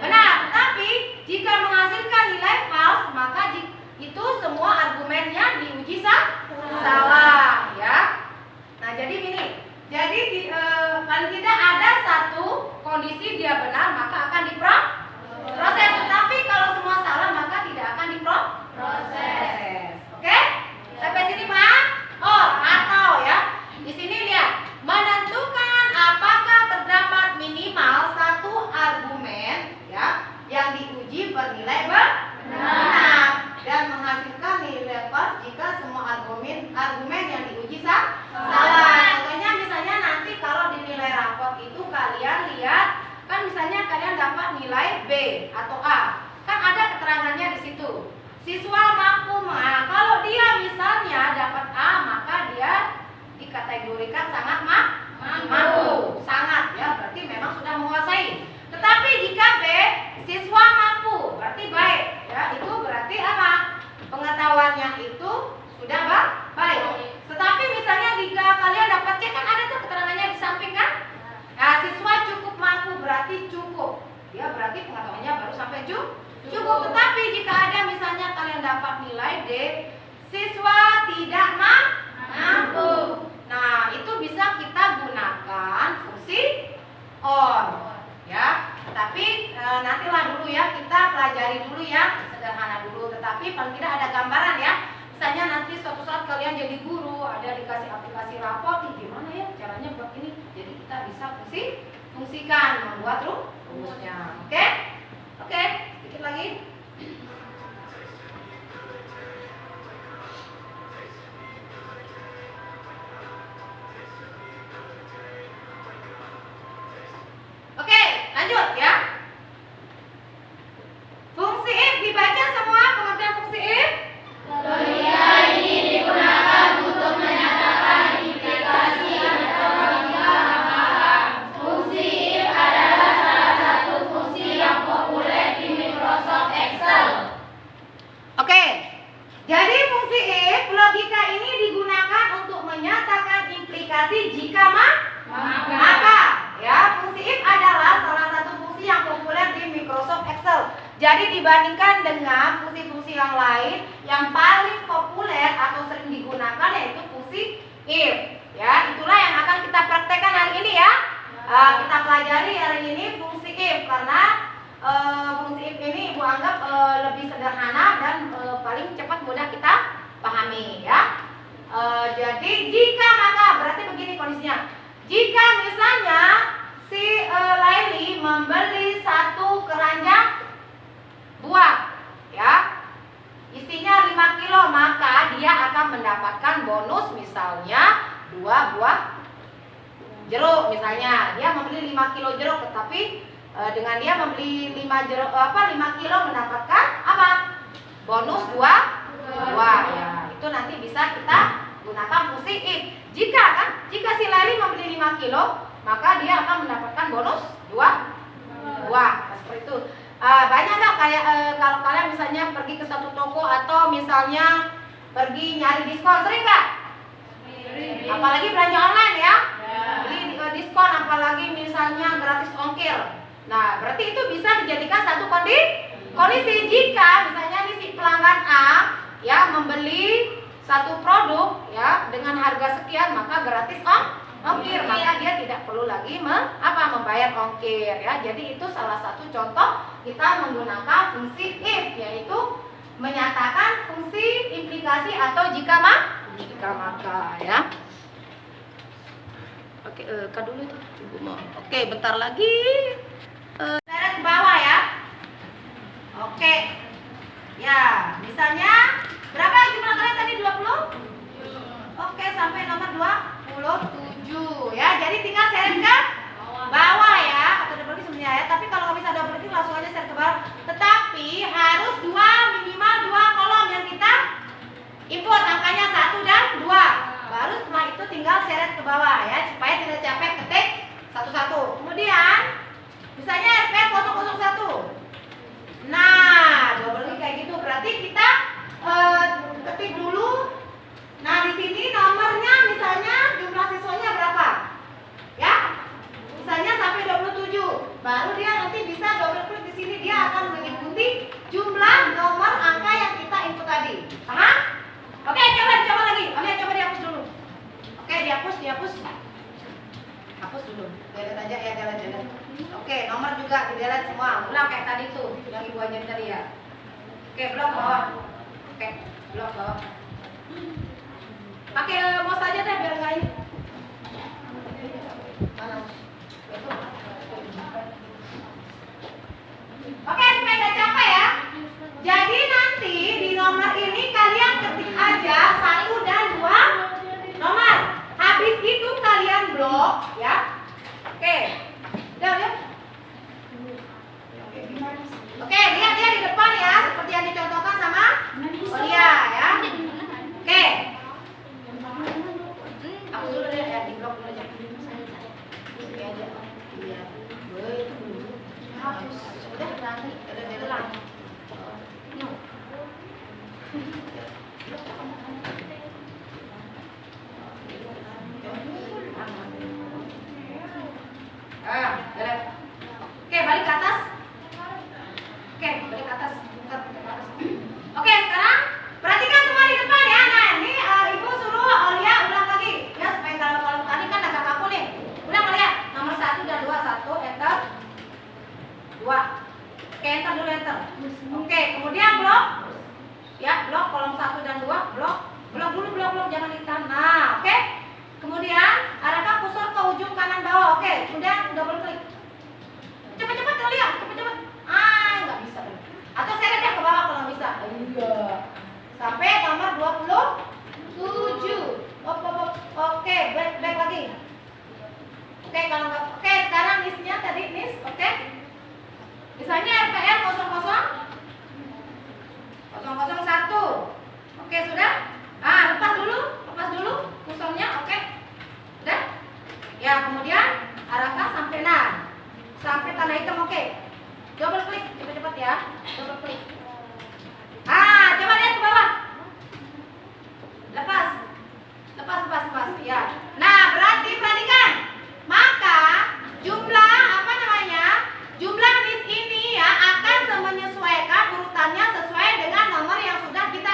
benar. Tapi jika menghasilkan nilai false, maka itu semua argumennya diuji salah ya. Nah, jadi gini. Jadi paling tidak ada satu kondisi dia benar maka akan diproses. Tetapi kalau semua salah maka tidak akan diproses. Oke? Sampai sini Pak? Atau ya. Di sini lihat, menentukan apakah terdapat minimal satu argumen ya yang diuji bernilai benar dan menghasilkan nilai false jika semua argumen yang diuji salah. Contohnya misalnya nanti kalau di nilai raport itu kalian lihat kan misalnya kalian dapat nilai B atau A, kan ada keterangannya di situ. Siswa mampu, kalau dia misalnya dapat A maka dia dikategorikan sangat mampu, sangat ya, berarti memang sudah menguasai. Tetapi jika B siswa mampu, berarti baik ya, itu berarti apa? Pengetahuannya itu sudah baik. Tetapi misalnya jika kalian dapat C, kan ada tuh keterangannya di samping kan? Nah, siswa cukup mampu berarti cukup. Ya, berarti pengetahuannya baru sampai cukup. Tetapi jika ada misalnya kalian dapat nilai D, siswa tidak mampu. Nah, itu bisa kita gunakan fungsi OR. Ya, tapi nantilah dulu ya, kita pelajari dulu ya, sederhana dulu. Tetapi paling tidak ada gambaran ya. Misalnya nanti suatu saat kalian jadi guru, ada dikasih aplikasi raport, gimana ya caranya buat ini. Jadi kita bisa fungsikan, membuat rumusnya. Oke, sedikit lagi. lanjut ya. Fungsi if dibaca semua pengertian fungsi if. Ketika ini digunakan untuk menyatakan implikasi atau logika masalah. Fungsi if adalah salah satu fungsi yang populer di Microsoft Excel. Oke. Jadi fungsi if logika ini digunakan untuk menyatakan implikasi jika maka ya, fungsi if adalah salah satu fungsi yang populer di Microsoft Excel. Jadi dibandingkan dengan fungsi-fungsi yang lain, yang paling populer atau sering digunakan yaitu fungsi if. Ya, itulah yang akan kita praktekkan hari ini ya. Kita pelajari hari ini fungsi if karena fungsi if ini Ibu anggap lebih sederhana dan paling cepat mudah kita pahami ya. Jadi jika maka berarti begini kondisinya. Jika misalnya si Laili membeli satu keranjang buah ya, isinya 5 kilo, maka dia akan mendapatkan bonus misalnya 2 buah jeruk misalnya. Dia membeli 5 kilo jeruk, tetapi dengan dia membeli 5 kilo mendapatkan apa? Bonus 2 buah ya. Itu nanti bisa kita gunakan fungsi if. Jika si Laili membeli 5 kilo, maka dia akan mendapatkan bonus 2 buah. Seperti itu. Banyak nggak kayak kalau kalian misalnya pergi ke satu toko atau misalnya pergi nyari diskon, sering nggak? Apalagi belanja online ya, beli diskon, apalagi misalnya gratis ongkir. Nah, berarti itu bisa dijadikan satu kondisi jika misalnya nih si pelanggan A ya membeli satu produk ya dengan harga sekian, maka gratis ongkir, maka dia tidak perlu lagi membayar ongkir ya. Jadi itu salah satu contoh kita menggunakan fungsi if, yaitu menyatakan fungsi implikasi atau jika maka ya. Oke, dulu itu Ibu mau. Oke, bentar lagi. Seret ke bawah ya. Oke. Ya, misalnya berapa jumlah kalian tadi? 20? Oke, sampai nomor 27 ya. Jadi tinggal seret ke bawah ya, atau double klik sebenarnya ya. Tapi kalau nggak bisa double klik langsung aja seret ke bawah. Tetapi harus minimal 2 kolom yang kita input, angkanya 1 dan 2. Baru setelah itu tinggal seret ke bawah ya, supaya tidak capek ketik satu-satu. Kemudian misalnya RP 001. Nah, double klik kayak gitu. Berarti kita ketik dulu. Nah, di sini nomornya misalnya jumlah siswanya berapa? Ya. Misalnya sampai 27. Baru dia nanti bisa double klik di sini, dia akan mengikuti jumlah nomor angka yang kita input tadi. Paham? Oke, coba lagi. Coba dihapus dulu. Oke, dihapus. Hapus dulu. Delete aja ya, delete. Oke, nomor juga di delete semua. Ulang kayak tadi tuh, yang Ibu ajarin tadi ya. Oke, blok bawah. Oke, blok bawah. Pakai mouse aja deh biar enggak ini. Mana? Itu. Oke, supaya nggak capek ya. Jadi nanti di nomor ini kalian ketik aja 1 dan 2 nomor. Habis itu kalian blok ya. Oke. Udah. Oke, lihat dia di depan ya, seperti yang dicontohkan sama Olia ya. Oke. Aku dulu deh ya, di blok dulu aja. Ini aja. Iya. Hapus. Udah nanti ada lagi. Oke, balik ke atas. Oke, sekarang perhatikan semua di depan ya. Nah, ini Ibu suruh Olia ulang lagi. Ya, supaya kalau tadi kan agak kaku nih. Ulang lihat. Nomor 1 dan 2, 1, enter. 2. Oke, enter dulu, enter. Oke, kemudian blok. Ya, blok kolom 1 dan 2, blok. Blok dulu, blok jangan ditahan. Nah, oke. Kemudian arahkan kursor ke ujung kanan bawah. Oke, kemudian double klik. Cepet-cepet Olia, cepet-cepet. Nggak bisa. Atau seret deh ke bawah kalau bisa. Iya. Sampai nomor 27. Oke, back lagi. Oke, kalau nggak. Oke, sekarang nisnya tadi nis. Oke. Misalnya RPL 001. Oke, sudah? Ah, lepas dulu kosongnya, oke. Sudah? Ya, kemudian arahkan sampai tanda hitam, oke. Double klik, cepat-cepat ya. Double klik. Ah, coba lihat ke bawah. Lepas. Ya. Nah, berarti perhatikan. Maka jumlah list ini ya akan menyesuaikan urutannya sesuai dengan nomor yang sudah kita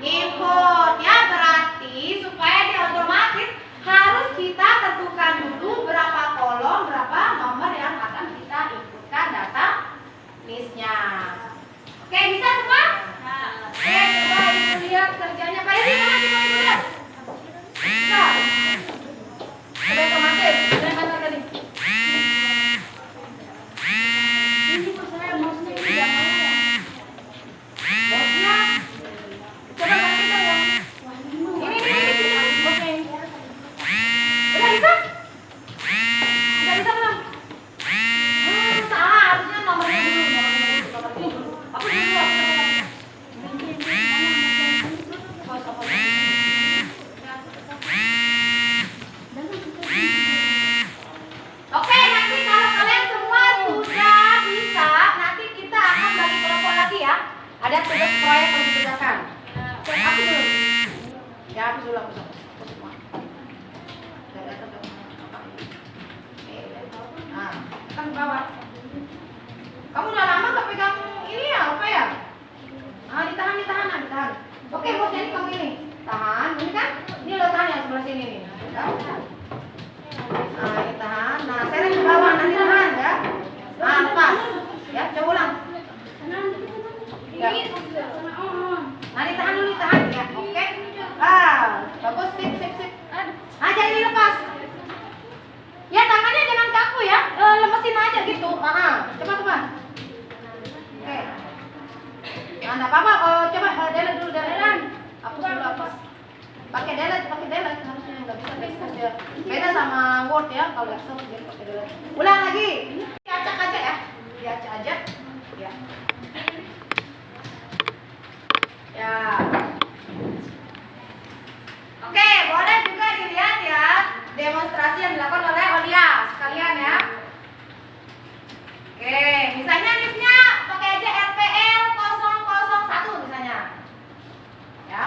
input ya. Berarti supaya dia otomatis harus kita tentukan dulu berapa kolom, berapa nomor yang akan kita inputkan data listnya. Oke, bisa semua? Oke, coba ibu lihat kerjanya Pak Edi, mana coba ibu lihat? Bisa. Coba otomatis, saya kata tadi. Ini tuh saya mouse-nya ini yang mana ya? Mouse-nya. Coba kasih yang. Ini. Oke. Udah bisa? Udah bisa belum? Salah, harusnya nomornya dulu. Aku dulu. Oke, nanti kalau kalian semua sudah bisa, nanti kita akan bagi kelompok lagi ya. Ada tugas proyek yang dikerjakan. Aku dulu. Ya, aku dulu. Aku semua. Nah, kan bawah. Kamu udah lama gak pegang ini ya, apa ya? Ah, ditahan. Oke, bos, jadi kamu ini. Tahan, ini kan? Ini lo tahan yang sebelah sini nih. Nah, ini tahan. Nah, seret ke bawah, nanti tahan ya. Nah, lepas. Ya, coba ulang. Ya. Nah, ditahan dulu, ditahan ya. Oke. Ah, bagus, sip. Nah, jadi dilepas. Ya, tangannya jangan kaku ya. Lemesin aja gitu. Coba. Oke. Nah, enggak apa-apa. Coba delete dulu deletean. Hapus. Pakai delete harusnya enggak bisa backspace ya. Beda sama Word ya, kalau Excel jadi pakai delete. Ulang lagi. Diacak aja ya. Diacak aja. Ya. Ya. Oke, boleh juga dilihat ya demonstrasi yang dilakukan oleh Olia sekalian ya. Oke, misalnya listnya pakai aja RPL 001 misalnya. Ya.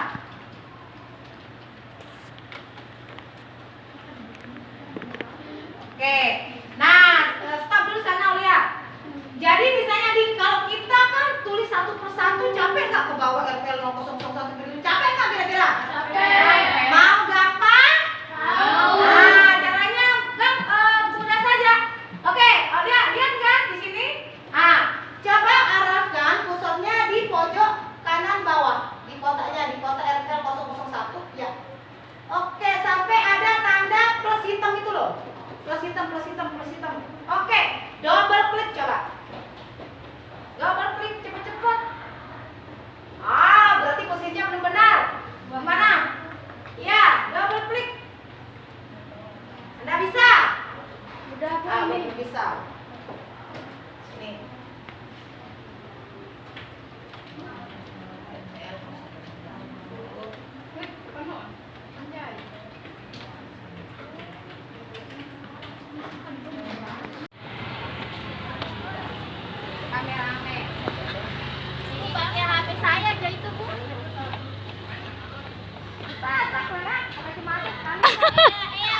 Oke. Nah, stop dulu sana Olia. Jadi misalnya kalau kita kan tulis satu persatu, capek nggak ke bawah RPL 001 gitu? Capek nggak kira-kira? Capek. Mau gampang? Mau. Nah, caranya mudah saja. Oke, lihat kan di sini. Coba arahkan kursornya di pojok kanan bawah, di kotaknya, di kotak RPL 001 ya. Oke, sampai ada tanda plus hitam itu loh. Plus hitam. Oke, double klik coba. Double klik cepet-cepet. Berarti posisinya belum benar. Mana? Ya, double klik. Anda bisa? Udah ini bisa. Sini. Rame-rame. Ini pakai HP saya aja itu, Bu. Tak lah, pakai kemana sekali. Iya.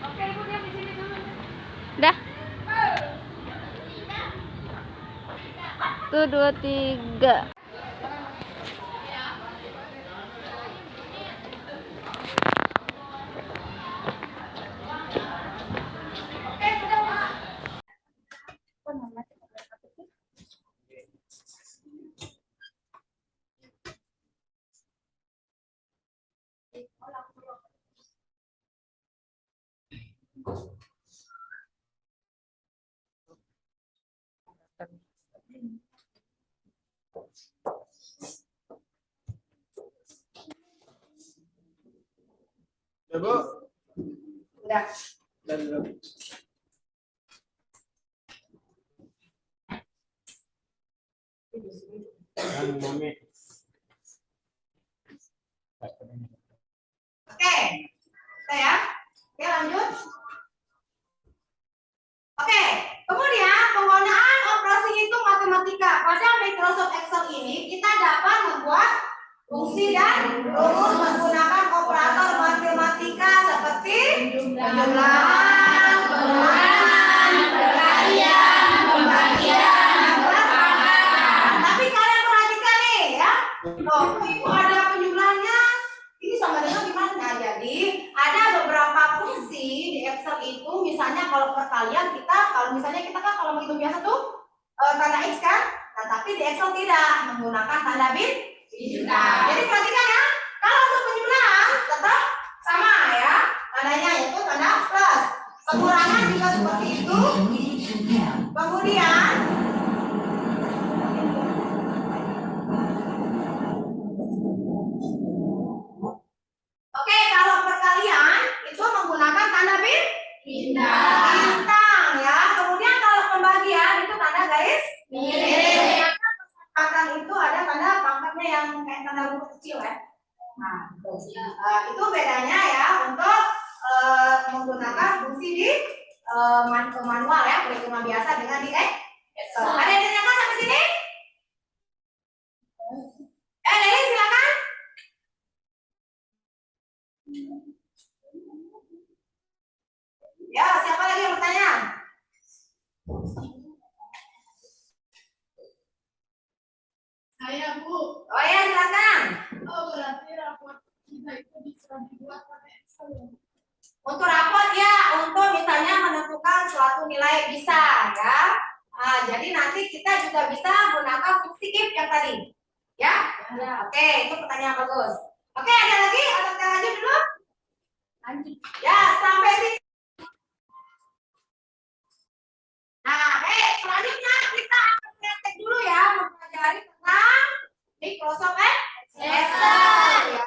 Oke, Ibu diam di sini dulu. Dah. 1, 2, 3. Oke, sudah, Pak. Ya, Bu. Udah. Dan dan Mame. Oke, ya. Oke, lanjut. Oke, kemudian penggunaan operasi hitung matematika pada Microsoft Excel ini kita dapat membuat fungsi dan rumus menggunakan operator matematika seperti penjumlahan, pengurangan, perkalian, pembagian, perpangkatan. Tapi kalian perhatikan nih ya, loh, itu ada penjumlahannya. Ini sama dengan gimana? Nah, jadi ada beberapa fungsi di Excel itu, misalnya kalau perkalian kalau misalnya kita kan kalau menghitung biasa tuh tanda X kan, nah tapi di Excel tidak menggunakan tanda bintang. Jadi perhatikan ya, kalau untuk penjumlahan tetap sama ya, tandanya yaitu tanda plus. Pengurangan juga seperti itu. Kemudian oke, kalau perkalian itu menggunakan tanda bintang ya. Kemudian kalau pembagian itu tanda garis miring. Pangkat itu ada tanda pangkatnya yang kayak tanda huruf kecil ya. Nah, itu bedanya ya untuk menggunakan fungsi di manual ya, perhitungan biasa dengan di Excel. Ada yang ditanyakan sampai sini? Lili silakan. Ya, siapa lagi yang bertanya? Saya, Bu. Oh ya, silakan. Oh, berarti rapor kita itu bisa dibuat pakai Excel. Untuk rapor ya, untuk misalnya menentukan suatu nilai bisa ya. Nah, jadi nanti kita juga bisa gunakan fungsi if yang tadi. Ya? Oke, itu pertanyaan bagus. Oke, ada lagi? Atau kita lanjut dulu? Lanjut. Ya, sampai sini. Nah, selanjutnya kita akan praktek dulu ya, mempelajari tentang Microsoft Excel ya.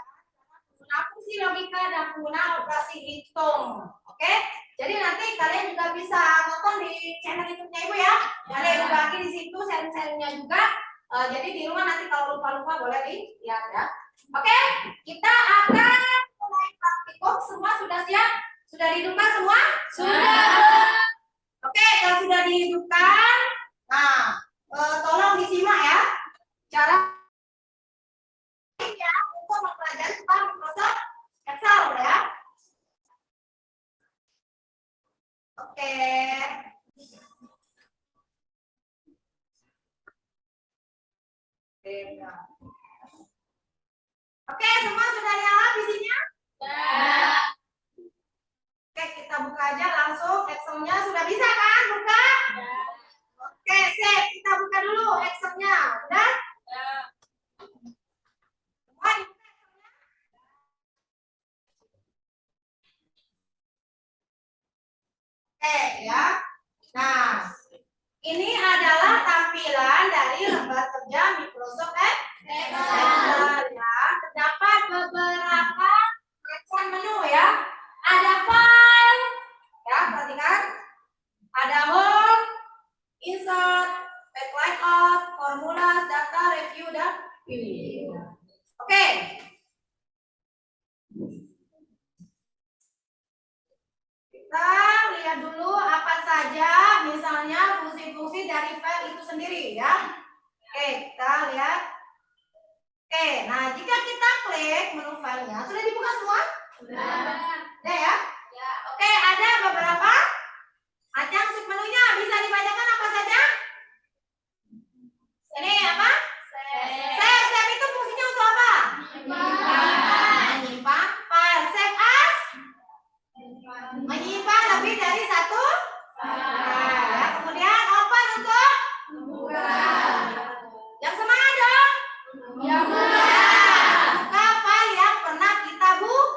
Penggunaan fungsi logika dan penggunaan operasi hitung. Oke? Jadi nanti kalian juga bisa nonton di channel YouTube-nya Ibu ya. Ada Ibu bagi di situ sharing-sharingnya juga. Jadi di rumah nanti kalau lupa-lupa boleh dilihat ya. Oke? Kita akan mulai praktikum. Semua sudah siap? Sudah dihidupkan semua? Sudah. Oke, kalau sudah dihidupkan, nah tolong disimak ya cara ya untuk mempelajari tentang Microsoft Excel ya. Oke. Oke, semua sudah nyala visinya? Sudah. Oke, kita buka aja langsung Excel-nya. Sudah bisa kan buka? Oke, sip. Kita buka dulu Excel-nya. Sudah? Semua dibuka Excel-nya? Oke, ya. Nah, ini adalah tampilan dari lembar kerja Microsoft Excel ya. Terdapat beberapa macam menu ya. Ada file, ya perhatikan. Ada home, insert, back layout, formulas, data, review, dan view. Oke. Kita lihat dulu apa saja, misalnya fungsi-fungsi dari file itu sendiri ya. Oke, kita lihat. Oke, nah jika kita klik menu filenya, sudah dibuka semua? Sudah. Ada ya? Ya. Oke, ada beberapa macam submenunya. Bisa dibacakan apa saja? Ini apa? Save itu fungsinya untuk apa? Menyimpan file. Save as? Menyimpan lebih dari satu file. Ya. Kemudian open untuk? Yang semangat dong? Yang buka file yang pernah kita buat.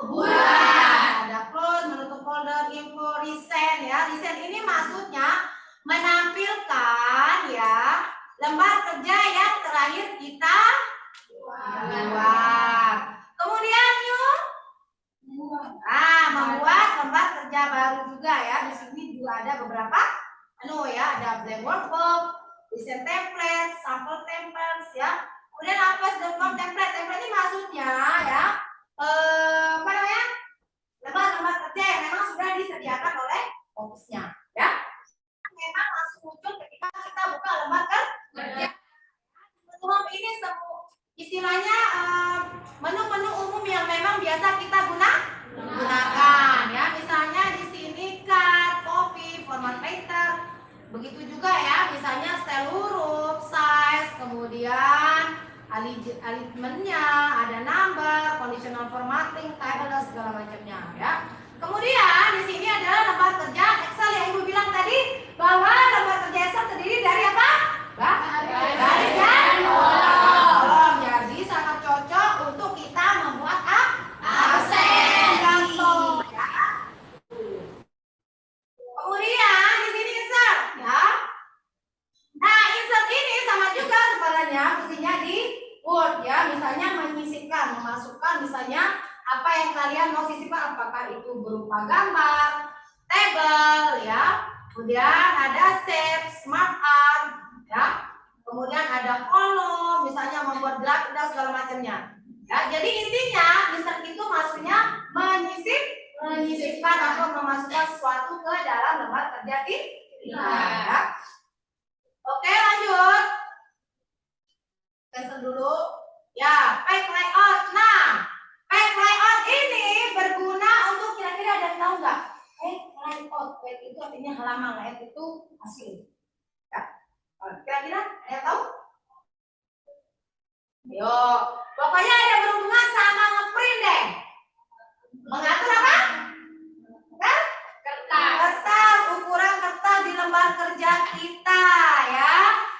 Ada close, menutup folder, info, resend ya. Resend ini maksudnya menampilkan ya lembar kerja yang terakhir kita buat. Kemudian membuat lembar kerja baru juga ya. Di sini juga ada beberapa menu ya. Ada blank workbook, desain template, sampel templates ya. Kemudian apa form template? Template ini maksudnya ya apa namanya? Lembar-lembar kerja yang memang sudah disediakan oleh office-nya, ya. Memang langsung muncul ketika kita buka lembar kerja. Form ini istilahnya menu-menu umum yang memang biasa kita gunakan, ya. Misalnya di sini card, copy, format letter. Begitu juga ya, misalnya style huruf, size, kemudian alignmentnya, ada number, conditional formatting, table dan segala macamnya, ya. Kemudian di sini adalah lembar kerja Excel yang Ibu bilang tadi bahwa lembar kerja Excel terdiri dari apa? Baris dan kolom. Jadi sangat cocok untuk kita membuat absen, contoh, ya. Kemudian di sini insert, ya. Nah, insert ini sama juga sebenarnya fungsinya di Word, ya. Misalnya menyisipkan, memasukkan misalnya apa yang kalian mau sisipkan, apakah itu berupa gambar, table, ya. Kemudian ada shape, smart art, ya. Kemudian ada kolom, misalnya membuat grafik dan segala macamnya. Ya, jadi intinya insert itu maksudnya menyisipkan atau memasukkan sesuatu ke dalam lembar kerja kita. Ya. Oke, lanjut. Cancel dulu. Ya, page layout. Nah, page layout ini berguna untuk kira-kira ada yang tahu nggak? Page layout. Page itu artinya halaman, layout itu hasil. Ya. Kira-kira ada yang tahu? Yo, pokoknya ada berhubungan sama ngeprint deh. Mengatur apa? Kertas, ukuran kertas di lembar kerja kita, ya.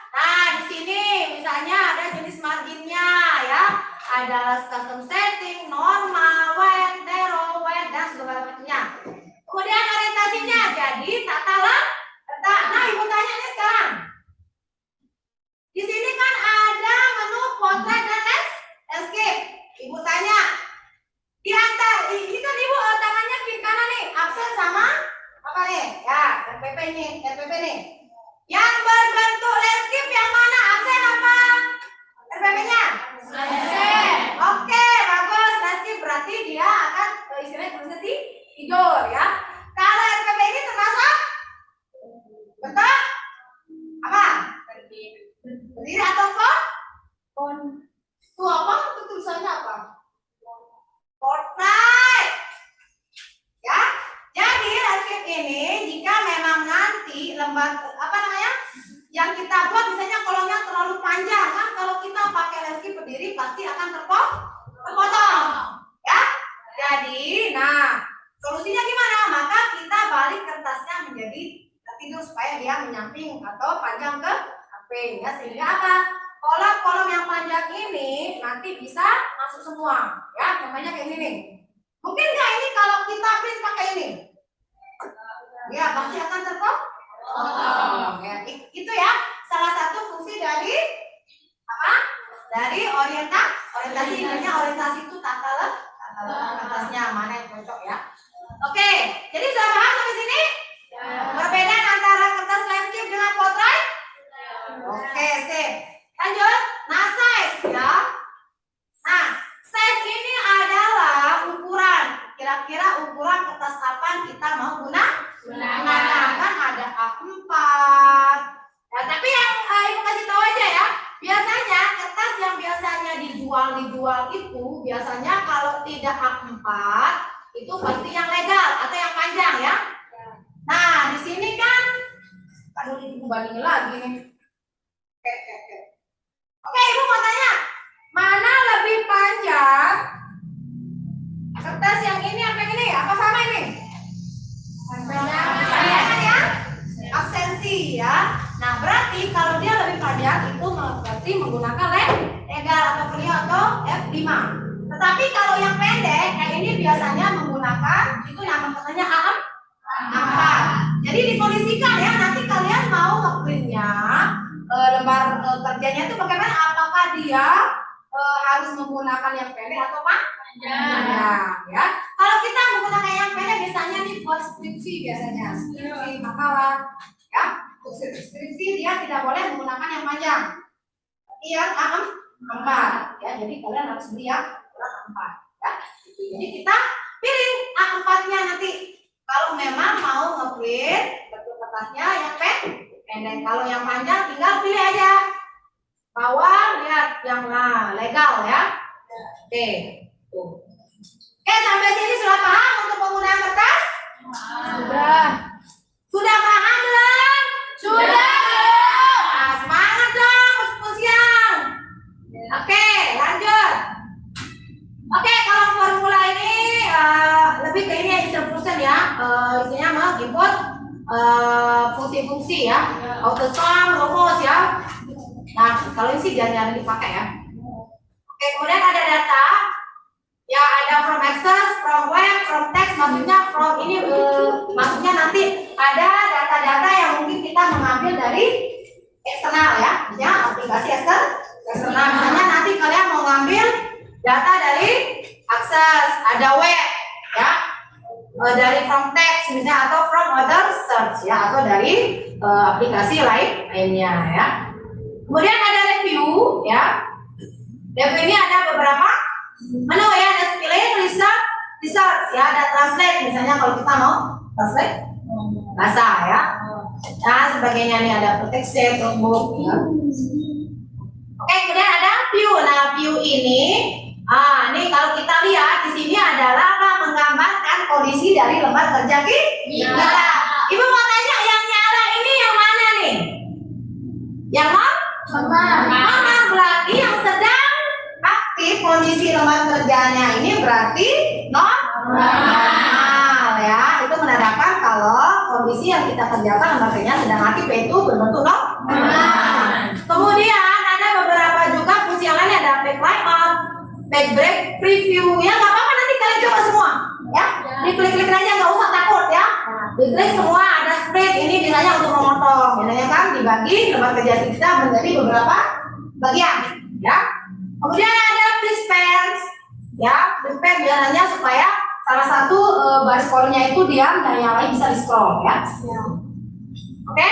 Nah, di sini misalnya ada jenis marginnya, ya. Ada custom setting, normal, weight, narrow, weight, dan segala macamnya. Kemudian orientasinya, jadi tata letak. Nah, Ibu tanya nih sekarang. Di sini kan ada menu potret dan landscape. Ibu tanya, di antara ini kan Ibu tangannya kiri kanan nih, absen sama apa nih? Ya, RPP nih. Yang berbentuk landscape yang mana? Absen apa? RPP-nya? Absen. Oke, bagus. Landscape berarti dia akan istilahnya tulisnya tidur, ya. Kalau RPP ini termasuk bentuk apa? Berdiri atau kon? Tuh apa? Itu tulisannya apa? Portrait. Ya. Jadi landscape ini jika memang nanti lembar apa namanya? Yang kita buat misalnya kolomnya terlalu panjang, kan kalau kita pakai landscape berdiri pasti akan terpotong. Ya. Jadi, nah, solusinya gimana? Maka kita balik kertasnya menjadi tertidur supaya dia menyamping atau panjang ke samping, ya, sehingga apa? Kolom-kolom yang panjang ini nanti bisa masuk semua, ya. Contohnya kayak gini. Mungkin nggak ini kalau kita print pakai ini? Ya, pasti akan terpotong. Ya, itu ya salah satu fungsi dari apa? Dari orientasi. Intinya orientasi itu tata letak kertasnya mana yang cocok, ya. Oke, jadi sudah paham sampai sini? Perbedaan antara kertas landscape dengan portrait? Oke, sip. Lanjut. Nah, size, ya. Nah, size ini adalah ukuran. Kira-kira ukuran kertas apa yang kita mau gunakan? Kan ada A4. Ya, tapi yang Ibu kasih tahu aja ya. Biasanya kertas yang biasanya dijual itu biasanya kalau tidak A4 itu pasti yang legal atau yang panjang, ya. Nah, di sini kan aduh, Ibu bandingin lagi nih. Oke, Ibu mau tanya, mana lebih panjang? Kertas yang ini apa yang ini? Apa sama ini? Panjang ya? Absensi, ya. Nah, berarti kalau dia lebih panjang itu berarti menggunakan legal atau Clio atau F5. Tetapi kalau yang pendek kayak ini biasanya menggunakan itu nama katanya A4. Jadi dikondisikan ya, nanti kalian mau ngeprintnya lembar kerjanya itu bagaimana? Apakah dia harus menggunakan yang pendek atau panjang? Ya. Kalau kita menggunakan yang pendek biasanya nih buat skripsi biasanya, skripsi makalah, ya. Untuk skripsi dia tidak boleh menggunakan yang panjang. Iya, 4 ya. Jadi kalian harus beli yang ukuran 4 ya. Jadi kita pilih A4-nya nanti. Kalau memang mau nge-print bentuk kertasnya yang pendek, kalau yang panjang tinggal pilih aja. Bawah lihat yang legal ya. Oke. Tuh. Oke, sampai sini sudah paham untuk penggunaan kertas? Sudah. Sudah paham belum? Sudah. Nah, semangat dong, meskipun siang. Oke, lanjut. Oke, kalau formula ini lebih ke ini instruction ya. Isinya menginput fungsi-fungsi ya. Autosum, rumus ya. Nah, kalau ini sih jangan dipakai ya. Oke, kemudian ada data. Ya, ada from access, from web, from text. Maksudnya from ini maksudnya nanti ada data-data yang mungkin kita mengambil dari eksternal ya. Misalnya aplikasi eksternal. Misalnya nanti kalian mau ngambil data dari akses, ada web ya. Dari from text misalnya atau from other search ya, atau dari aplikasi lainnya ya. Kemudian ada review ya. Review ini ada beberapa menu ya, ada spelling, research ya, ada translate misalnya kalau kita mau translate bahasa ya. Nah, sebagainya nih ada protection, notebook ya. Oke, kemudian ada view. Nah, view ini ini kalau kita lihat di sini adalah menggambarkan kondisi dari lembar kerja kita. Ibu mau tanya yang nyala ini yang mana nih? Yang mana? Berarti yang sedang aktif kondisi lembar kerjanya ini berarti normal ya. Itu menandakan kalau kondisi yang kita kerjakan lembar kerjanya sedang aktif yaitu berbentuk normal. Kemudian ada beberapa juga fungsi yang lain, ada back layout, back break, preview ya, nggak apa-apa nanti kalian coba semua ya. Diklik-klik aja, nggak usah takut ya. Diklik semua, ada split ini bilangnya untuk memotong. Biasanya kan dibagi lembar kerja kita menjadi beberapa bagian ya. Kemudian ada flip page ya, flip page biasanya supaya salah satu baris kolomnya itu diam dan yang lain bisa di scroll ya. Oke?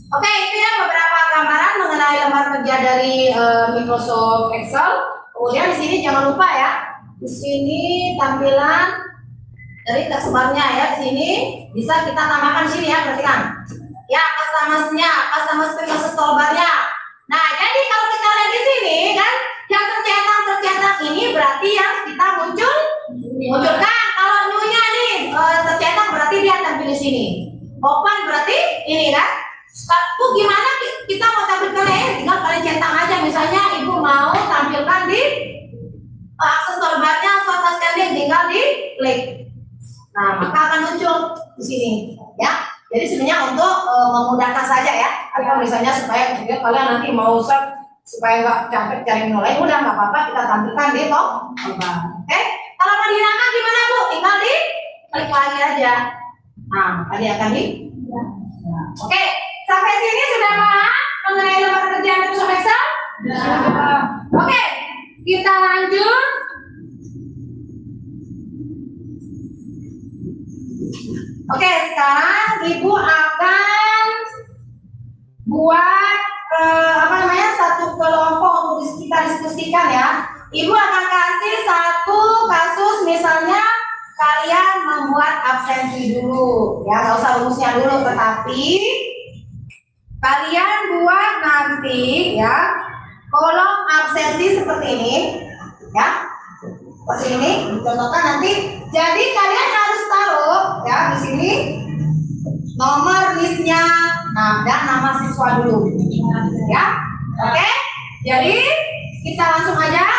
Oke, itu ya beberapa gambaran mengenai lembar kerja dari Microsoft Excel. Kemudian di sini jangan lupa ya, di sini tampilan dari tersebarnya ya. Di sini bisa kita tambahkan di sini ya, perhatikan. Ya, customer-nya, customer space toolbar-nya. Nah, jadi kalau kita lihat di sini kan, yang tercetak ini berarti yang kita munculkan. Kalau new-nya nih tercetak berarti dia tampil di sini. Open berarti ini kan. Gimana kita mau tampilkan ya? Tinggal kalian cetak aja. Misalnya ibu mau tampilkan di akses toolbar-nya, shortcut scanning, tinggal di klik. Nah, maka akan muncul di sini ya. Jadi sebenarnya untuk memudahkan saja ya. Atau misalnya supaya kalian nanti mau search supaya nggak capek cari menu lain, udah nggak apa-apa, kita tampilkan di toolbar. Oke? Kalau mau dihilangkan gimana Bu? Tinggal di klik lagi aja. Nah, tadi akan di. Oke, sampai sini sudah paham mengenai lembar kerja Microsoft Excel? Oke, kita lanjut. Oke, sekarang Ibu akan buat satu kelompok untuk kita diskusikan ya. Ibu akan kasih satu kasus, misalnya kalian membuat absensi dulu ya, nggak usah rumusnya dulu, tetapi kalian buat nanti ya kolom absensi seperti ini ya, seperti ini dicontohkan nanti. Jadi kalian harus taruh ya di sini nomor listnya, nah dan nama siswa dulu ya. Oke, jadi kita langsung aja.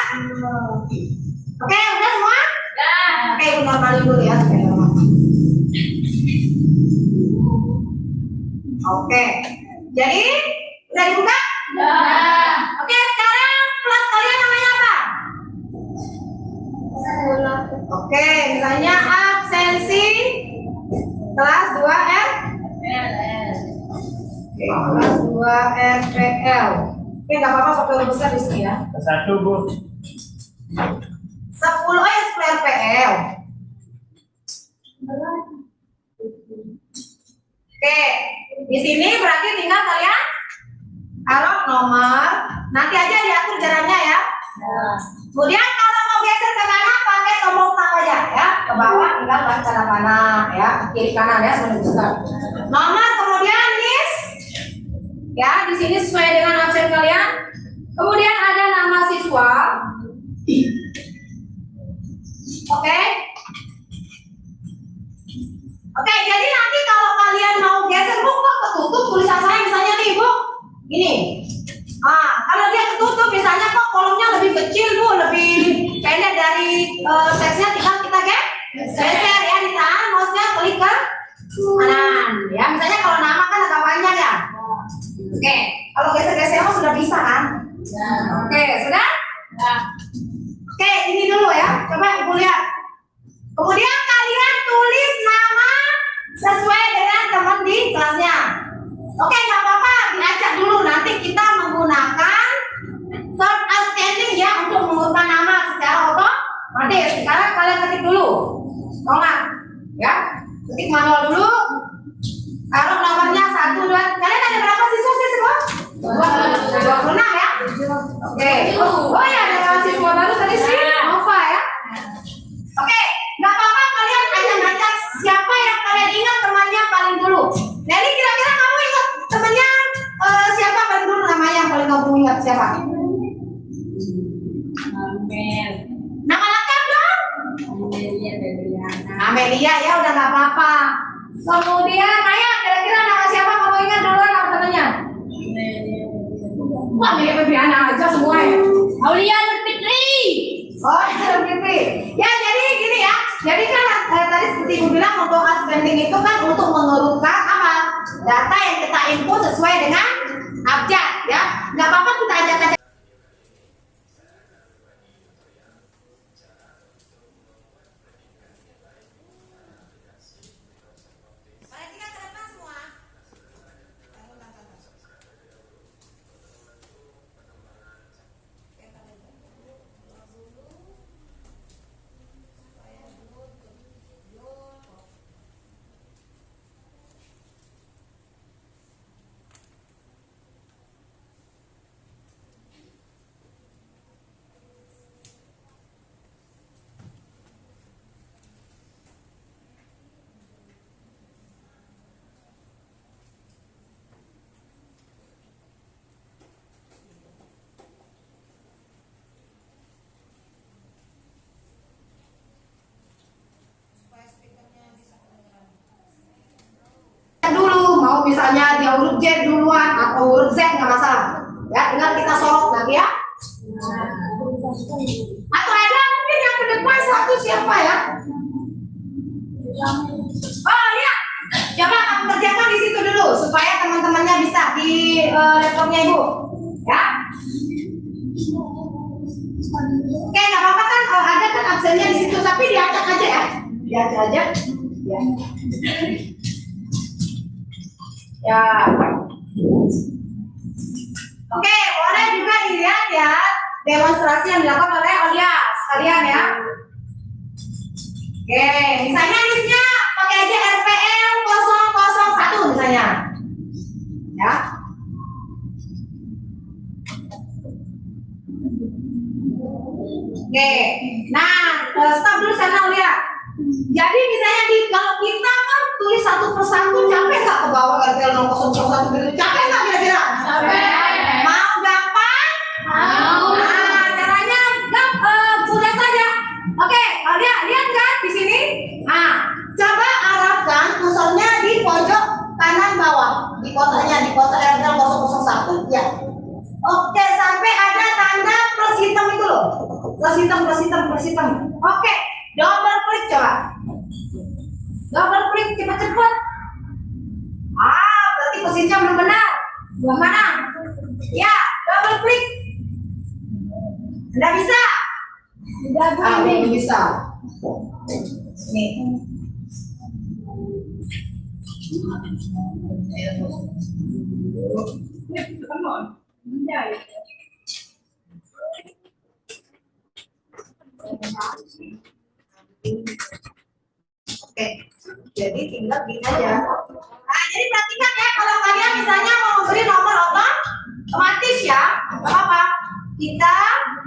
Oke, udah semua? Oke, Ibu normalin dulu ya supaya normal. Oke, jadi udah dibuka? Oke, sekarang kelas kalian namanya apa? Oke, misalnya absensi kelas 2 kelas 2 RPL. Oke, nggak apa-apa pakai huruf besar di sini ya. Satu Bu. 10 RPL. Oke, di sini berarti tinggal kalian taruh nomor Nanti aja diatur jaraknya ya. Kemudian kalau mau geser ke kanan pakai tombol tab aja ya. Ke bawah tinggal ke kanan ya, ke kiri kanan ya menunjukkan. Nomor kemudian list ya, di sini sesuai dengan absen kalian. Kemudian ada nama siswa. Oke. Oke, jadi nanti kalau kalian mau geser bu, kok ketutup tulisan saya misalnya nih bu, gini. Kalau dia ketutup misalnya kok kolomnya lebih kecil bu, lebih pendek dari teksnya, tinggal kita geser ya, ditahan mouse-nya, klik ke kanan. Ya, misalnya kalau nama kan agak panjang ya. Oke, kalau geser-geser sudah bisa kan? Oke, sudah? Oke, ini dulu ya, coba ibu lihat. Kemudian kalian tulis nama sesuai dengan teman di kelasnya. Oke, nggak apa-apa, diacak dulu. Nanti kita menggunakan sort ascending ya untuk mengurutkan nama secara otomatis. Sekarang kalian ketik dulu. Tolong ya, ketik manual dulu. Taruh nomornya 1, 2. Kalian ada berapa siswa sih semua? 26 ya. Oke. Oh ya, ada siswa baru tadi sih, Nova ya. Oke, nggak apa-apa kalian hanya baca siapa yang kalian ingat temannya paling dulu. Jadi kira-kira kamu ingat temannya siapa paling dulu, namanya yang paling kamu ingat siapa? Nama lengkap dong? Amelia ya, udah nggak apa-apa. Kemudian Maya, kira-kira nama siapa kamu ingat dulu nama temannya? Wah, Amelia aja semua ya. Aulia Nur Fitri. Oh, Fitri. Ya, jadi gini ya. Jadi kan tadi seperti ibu bilang untuk ascending itu kan untuk mengurutkan apa? Data yang kita input sesuai dengan abjad ya. Nggak apa-apa kita ajak-ajak. Dulu mau misalnya dia huruf Z duluan atau huruf Z nggak masalah ya, tinggal kita sorot lagi ya. Atau ada mungkin yang ke depan satu siapa ya? Oh iya, coba kamu kerjakan di situ dulu supaya teman-temannya bisa di laptopnya ibu ya. Oke, nggak apa-apa kan, ada kan absennya di situ, tapi diacak aja ya, diacak aja ya. Ya. Oke, boleh juga dilihat ya demonstrasi yang dilakukan oleh Aulia sekalian ya. Oke, misalnya listnya pakai aja RPL 001 misalnya. Ya. Oke, nah stop dulu sana Aulia. Jadi misalnya kalau kita kan tulis satu persatu, capek nggak ke bawah RPL 001 gitu? Capek nggak kira-kira? Capek. Mau gampang? Mau. Nah, caranya mudah saja. Oke, lihat kan di sini. Nah, coba arahkan kursornya di pojok kanan bawah, di kotak RPL 001 ya. Oke, sampai ada tanda plus hitam itu loh. Plus hitam. Oke. Double klik coba. Double klik cepat-cepat. Berarti posisinya belum benar. Belum mana? Ya, double klik. Tidak bisa. Belum bisa. Nih. Oke, jadi tinggal gini aja. Nah, jadi perhatikan ya, kalau kalian misalnya mau memberi nomor otomatis ya, Gak apa-apa. Kita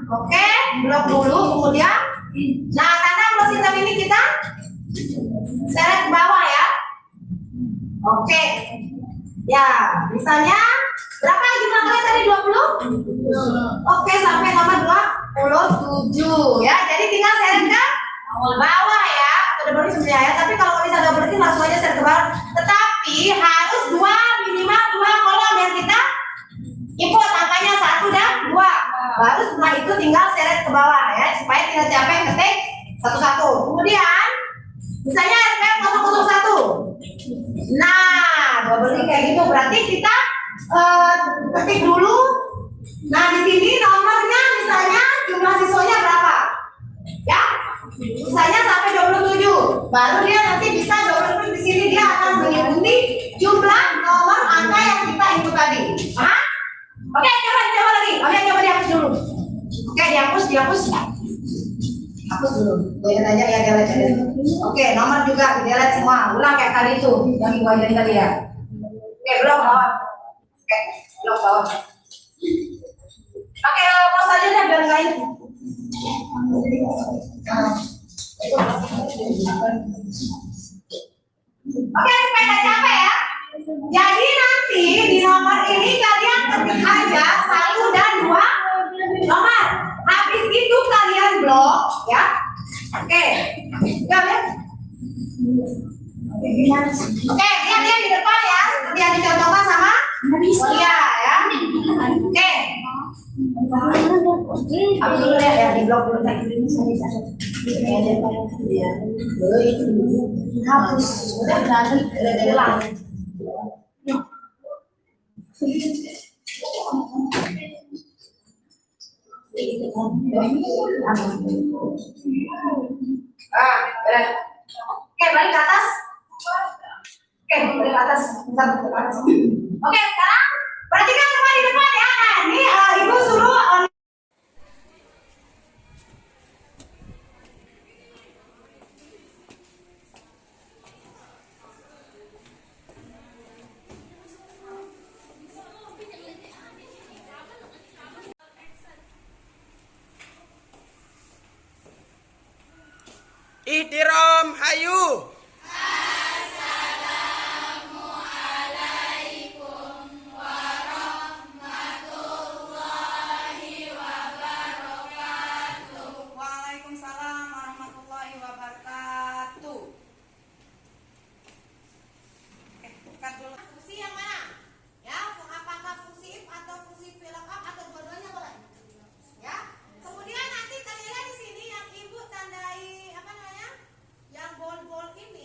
oke, blok dulu, kemudian nah tanda plus hitam ini kita seret ke bawah ya. Oke. Ya, misalnya berapa jumlah kalian tadi 20? Oke, sampai nomor 27 ya. Jadi tinggal seret ke bawah ya. Udah baru sebenarnya ya, tapi kalau bisa double klik langsung aja seret ke bawah. Tetapi harus minimal dua kolom yang kita input, angkanya 1 dan 2. Baru setelah itu tinggal seret ke bawah ya, supaya tidak capek ketik satu-satu. Kemudian misalnya RPM 001. Nah, double klik kayak gitu berarti kita ketik dulu. Nah, di sini nomornya misalnya jumlah siswanya berapa? Ya. Misalnya sampai 27. Baru dia nanti bisa double klik di sini, dia akan mengikuti jumlah nomor angka yang kita input tadi. Hah? Oke, coba lagi. Oke, coba dihapus dulu. Oke, dihapus. Hapus dulu. Lihat aja ya, delete aja. Oke, nomor juga delete semua. Ulang kayak tadi itu yang ibu ajarin tadi ya. Oke, blok bawah. Oke, blok bawah. Oke, pause aja deh biar nggak ini. Oke, supaya nggak capek ya. Jadi nanti di nomor ini kalian ketik aja 1 dan 2 nomor. Habis itu kalian blok ya. Oke. Lihat. Oke, lihat di depan ya. Seperti yang dicontohkan sama Iya ya. Oke. Aku dulu lihat ya di blok dulu tadi. Hapus. Udah berani ulang. Oke, balik ke atas. Oke, balik ke atas. Oke, sekarang perhatikan semua di depan ya. Nah, ini ibu suruh Ihtiram hayu. Waalaikumsalam warahmatullahi wabarakatuh. Bukan dulu. Fungsi yang mana? Ya, apakah fungsi if atau fungsi VLOOKUP atau dua-duanya boleh? Ya. Kemudian nanti kalian lihat di sini yang ibu tandai apa namanya? Yang bold ini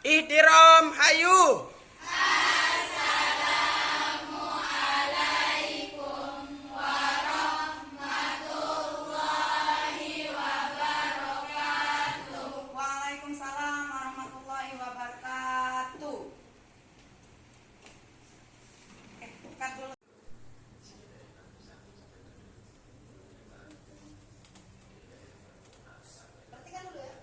Ihtiram hayu. Waalaikumsalam warahmatullahi wabarakatuh. Buka dulu. Perhatikan dulu ya.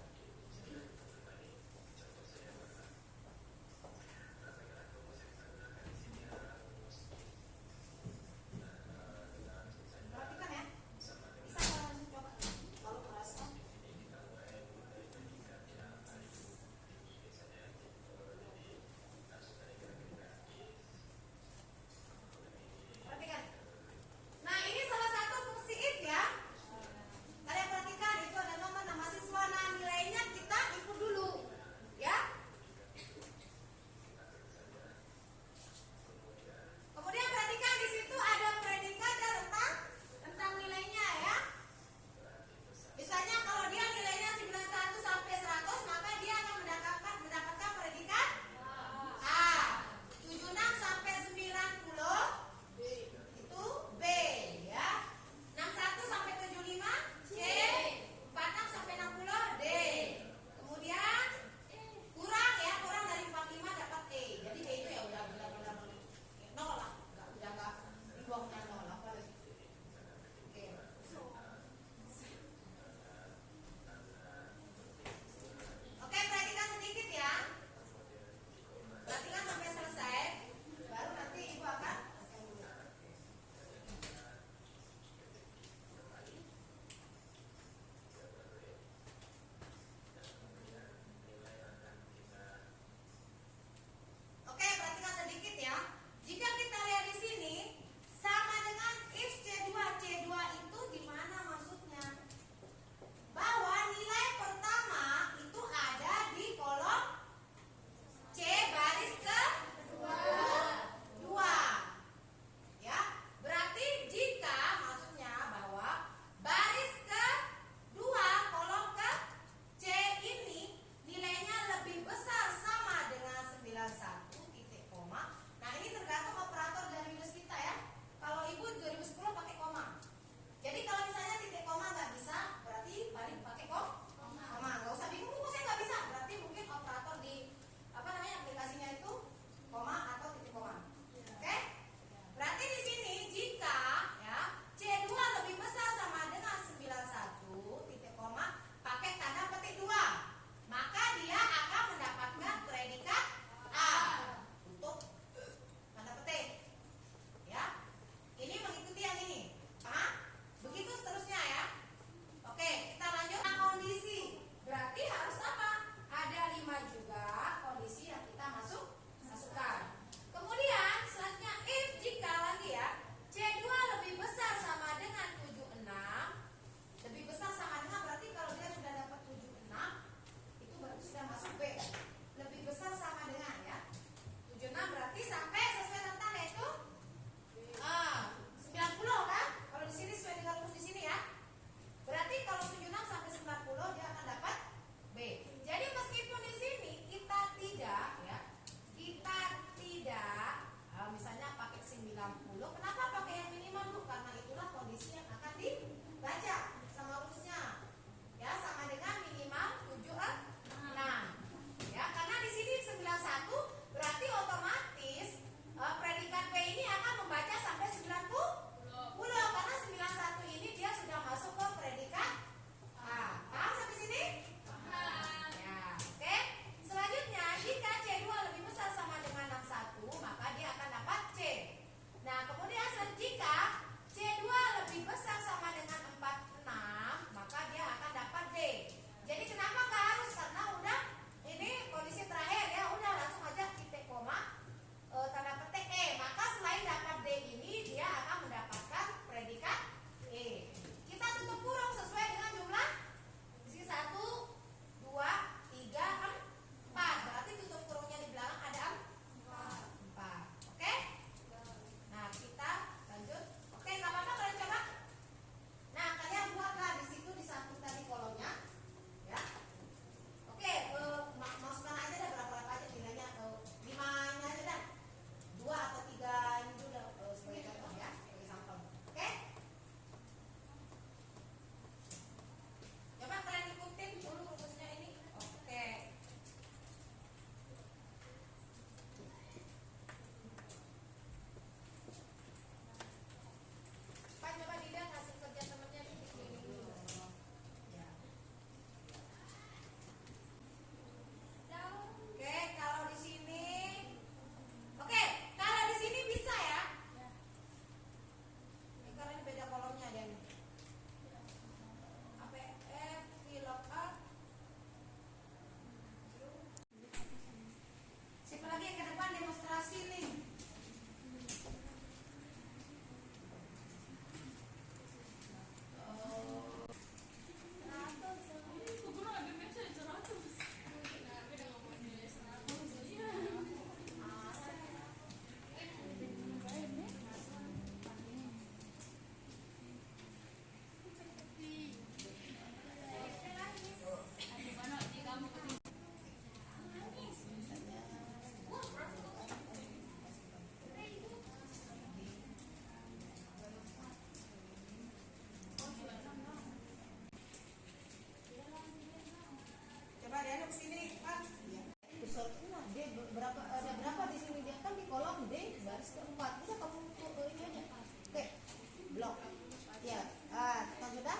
Ya, kalau sudah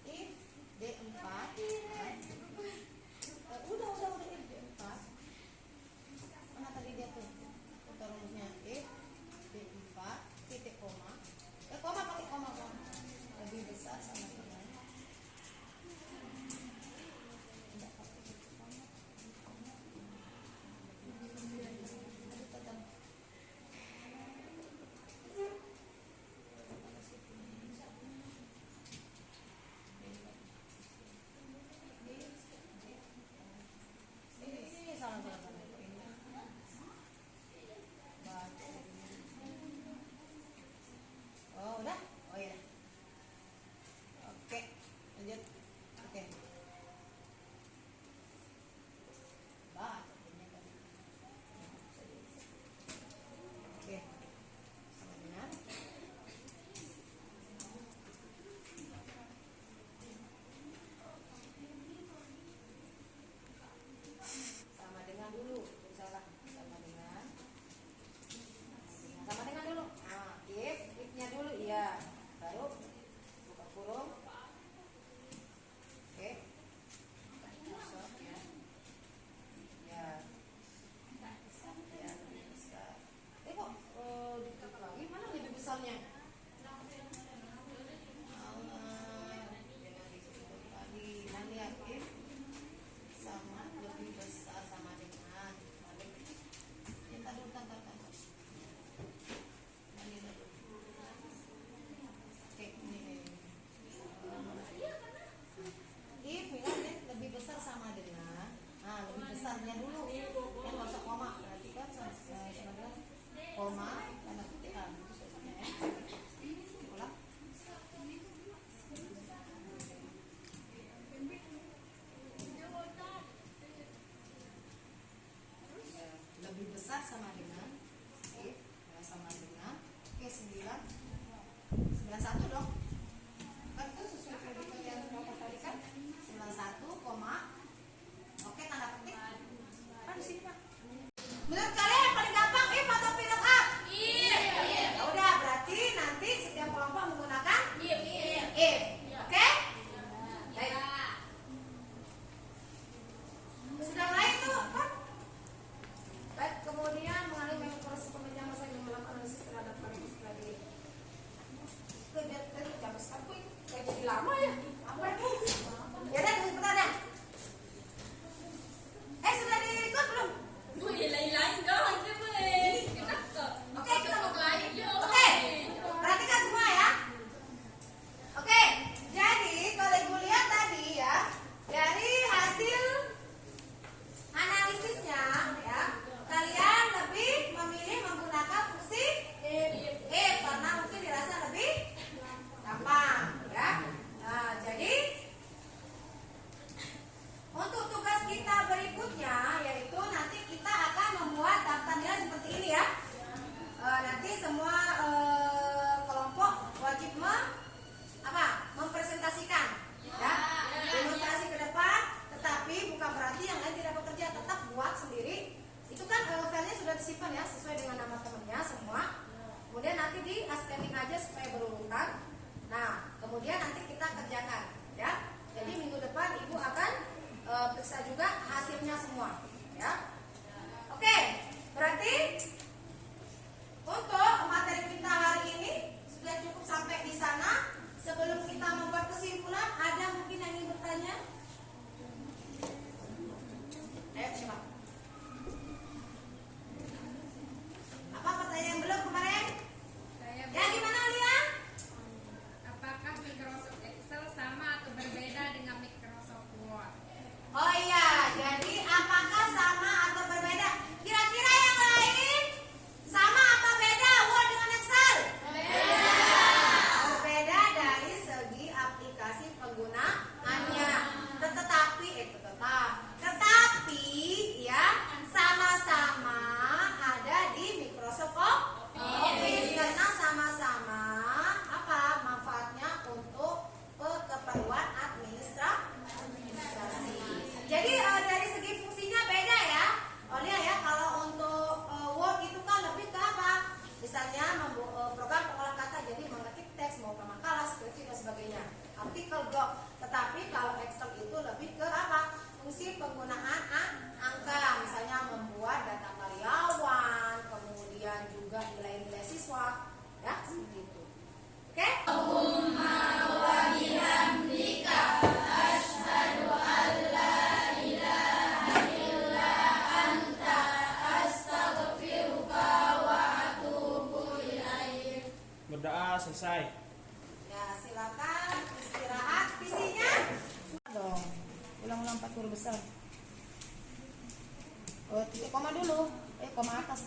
if D4 udah if D4 mana tadi dia tuh rumusnya if D4 titik koma pakai koma lebih besar sama dengan oh udah oh ya oke lanjut oke oke sama dengan dulu salah sama dengan dulu if-nya dulu iya baru buka kurung oke masuk ya ya lebih besar kok dikit lagi mana lebih besarnya jangan disebut tadi nanti ya if sama lebih besar sama dengan kita dulu tanda oke ini if lebih besar sama dengan lebih besarnya dulu yang nggak usah koma berarti kan sama dengan koma tanda kutip itu susahnya ya ulang lebih besar sama dengan if sama dengan oke 91 dong kan itu sesuai predikat yang berapa tadi kan 91 koma oke tanda petik kan di sini Pak menurut kalian yang paling gampang if atau VLOOKUP? Ya udah berarti nanti setiap kelompok menggunakan if oke baik sudah mulai itu kan baik kemudian mengalami banyak proses pemecahan masa yang melakukan analisis terhadap variabel strategi kayak jadi lama ya apa itu ya udah tunggu sebentar ya sudah di record belum oke kita mau mulai oke perhatikan semua ya oke jadi kalau ibu lihat tadi ya dari hasil analisisnya ya kalian lebih memilih menggunakan fungsi if karena mungkin dirasa lebih gampang ya. Nah, jadi untuk tugas kita berikutnya yaitu nanti kita akan membuat daftar nilai seperti ini ya. Nanti semua kelompok wajib mempresentasikan ya. Demonstrasi ke depan, tetapi bukan berarti yang lain tidak bekerja, tetap buat sendiri. Itu kan filenya sudah disimpan ya sesuai dengan nama temannya semua. Kemudian nanti di stempling aja supaya berurutan. Nah, kemudian nanti kita kerjakan ya. Jadi minggu depan ibu akan periksa juga hasilnya semua ya. Oke, berarti untuk materi kita hari ini sudah cukup sampai di sana. Sebelum kita membuat kesimpulan, ada mungkin yang ingin bertanya? Ayo siapa? Apa pertanyaan belum kemarin? Ya gimana Lia? Apakah Microsoft Excel sama atau berbeda dengan Microsoft Word? Oh iya, jadi apakah sama atau berbeda? Kira-kira yang lain artikel blok. Tetapi kalau Excel itu lebih ke apa? Fungsi penggunaan angka, misalnya membuat data karyawan, kemudian juga nilai-nilai siswa, ya seperti itu. Oke? Berdoa selesai. Ya silakan istirahat. Visinya dong. Ulang-ulang 4 huruf besar. Oh, titik koma dulu. Koma atas.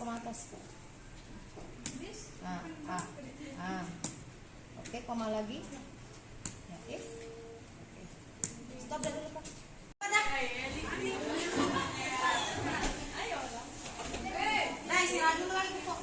Nah, Oke, koma lagi. Ya, if. Oke. Stop dulu, Pak. Nah, istirahat dulu lagi, kok.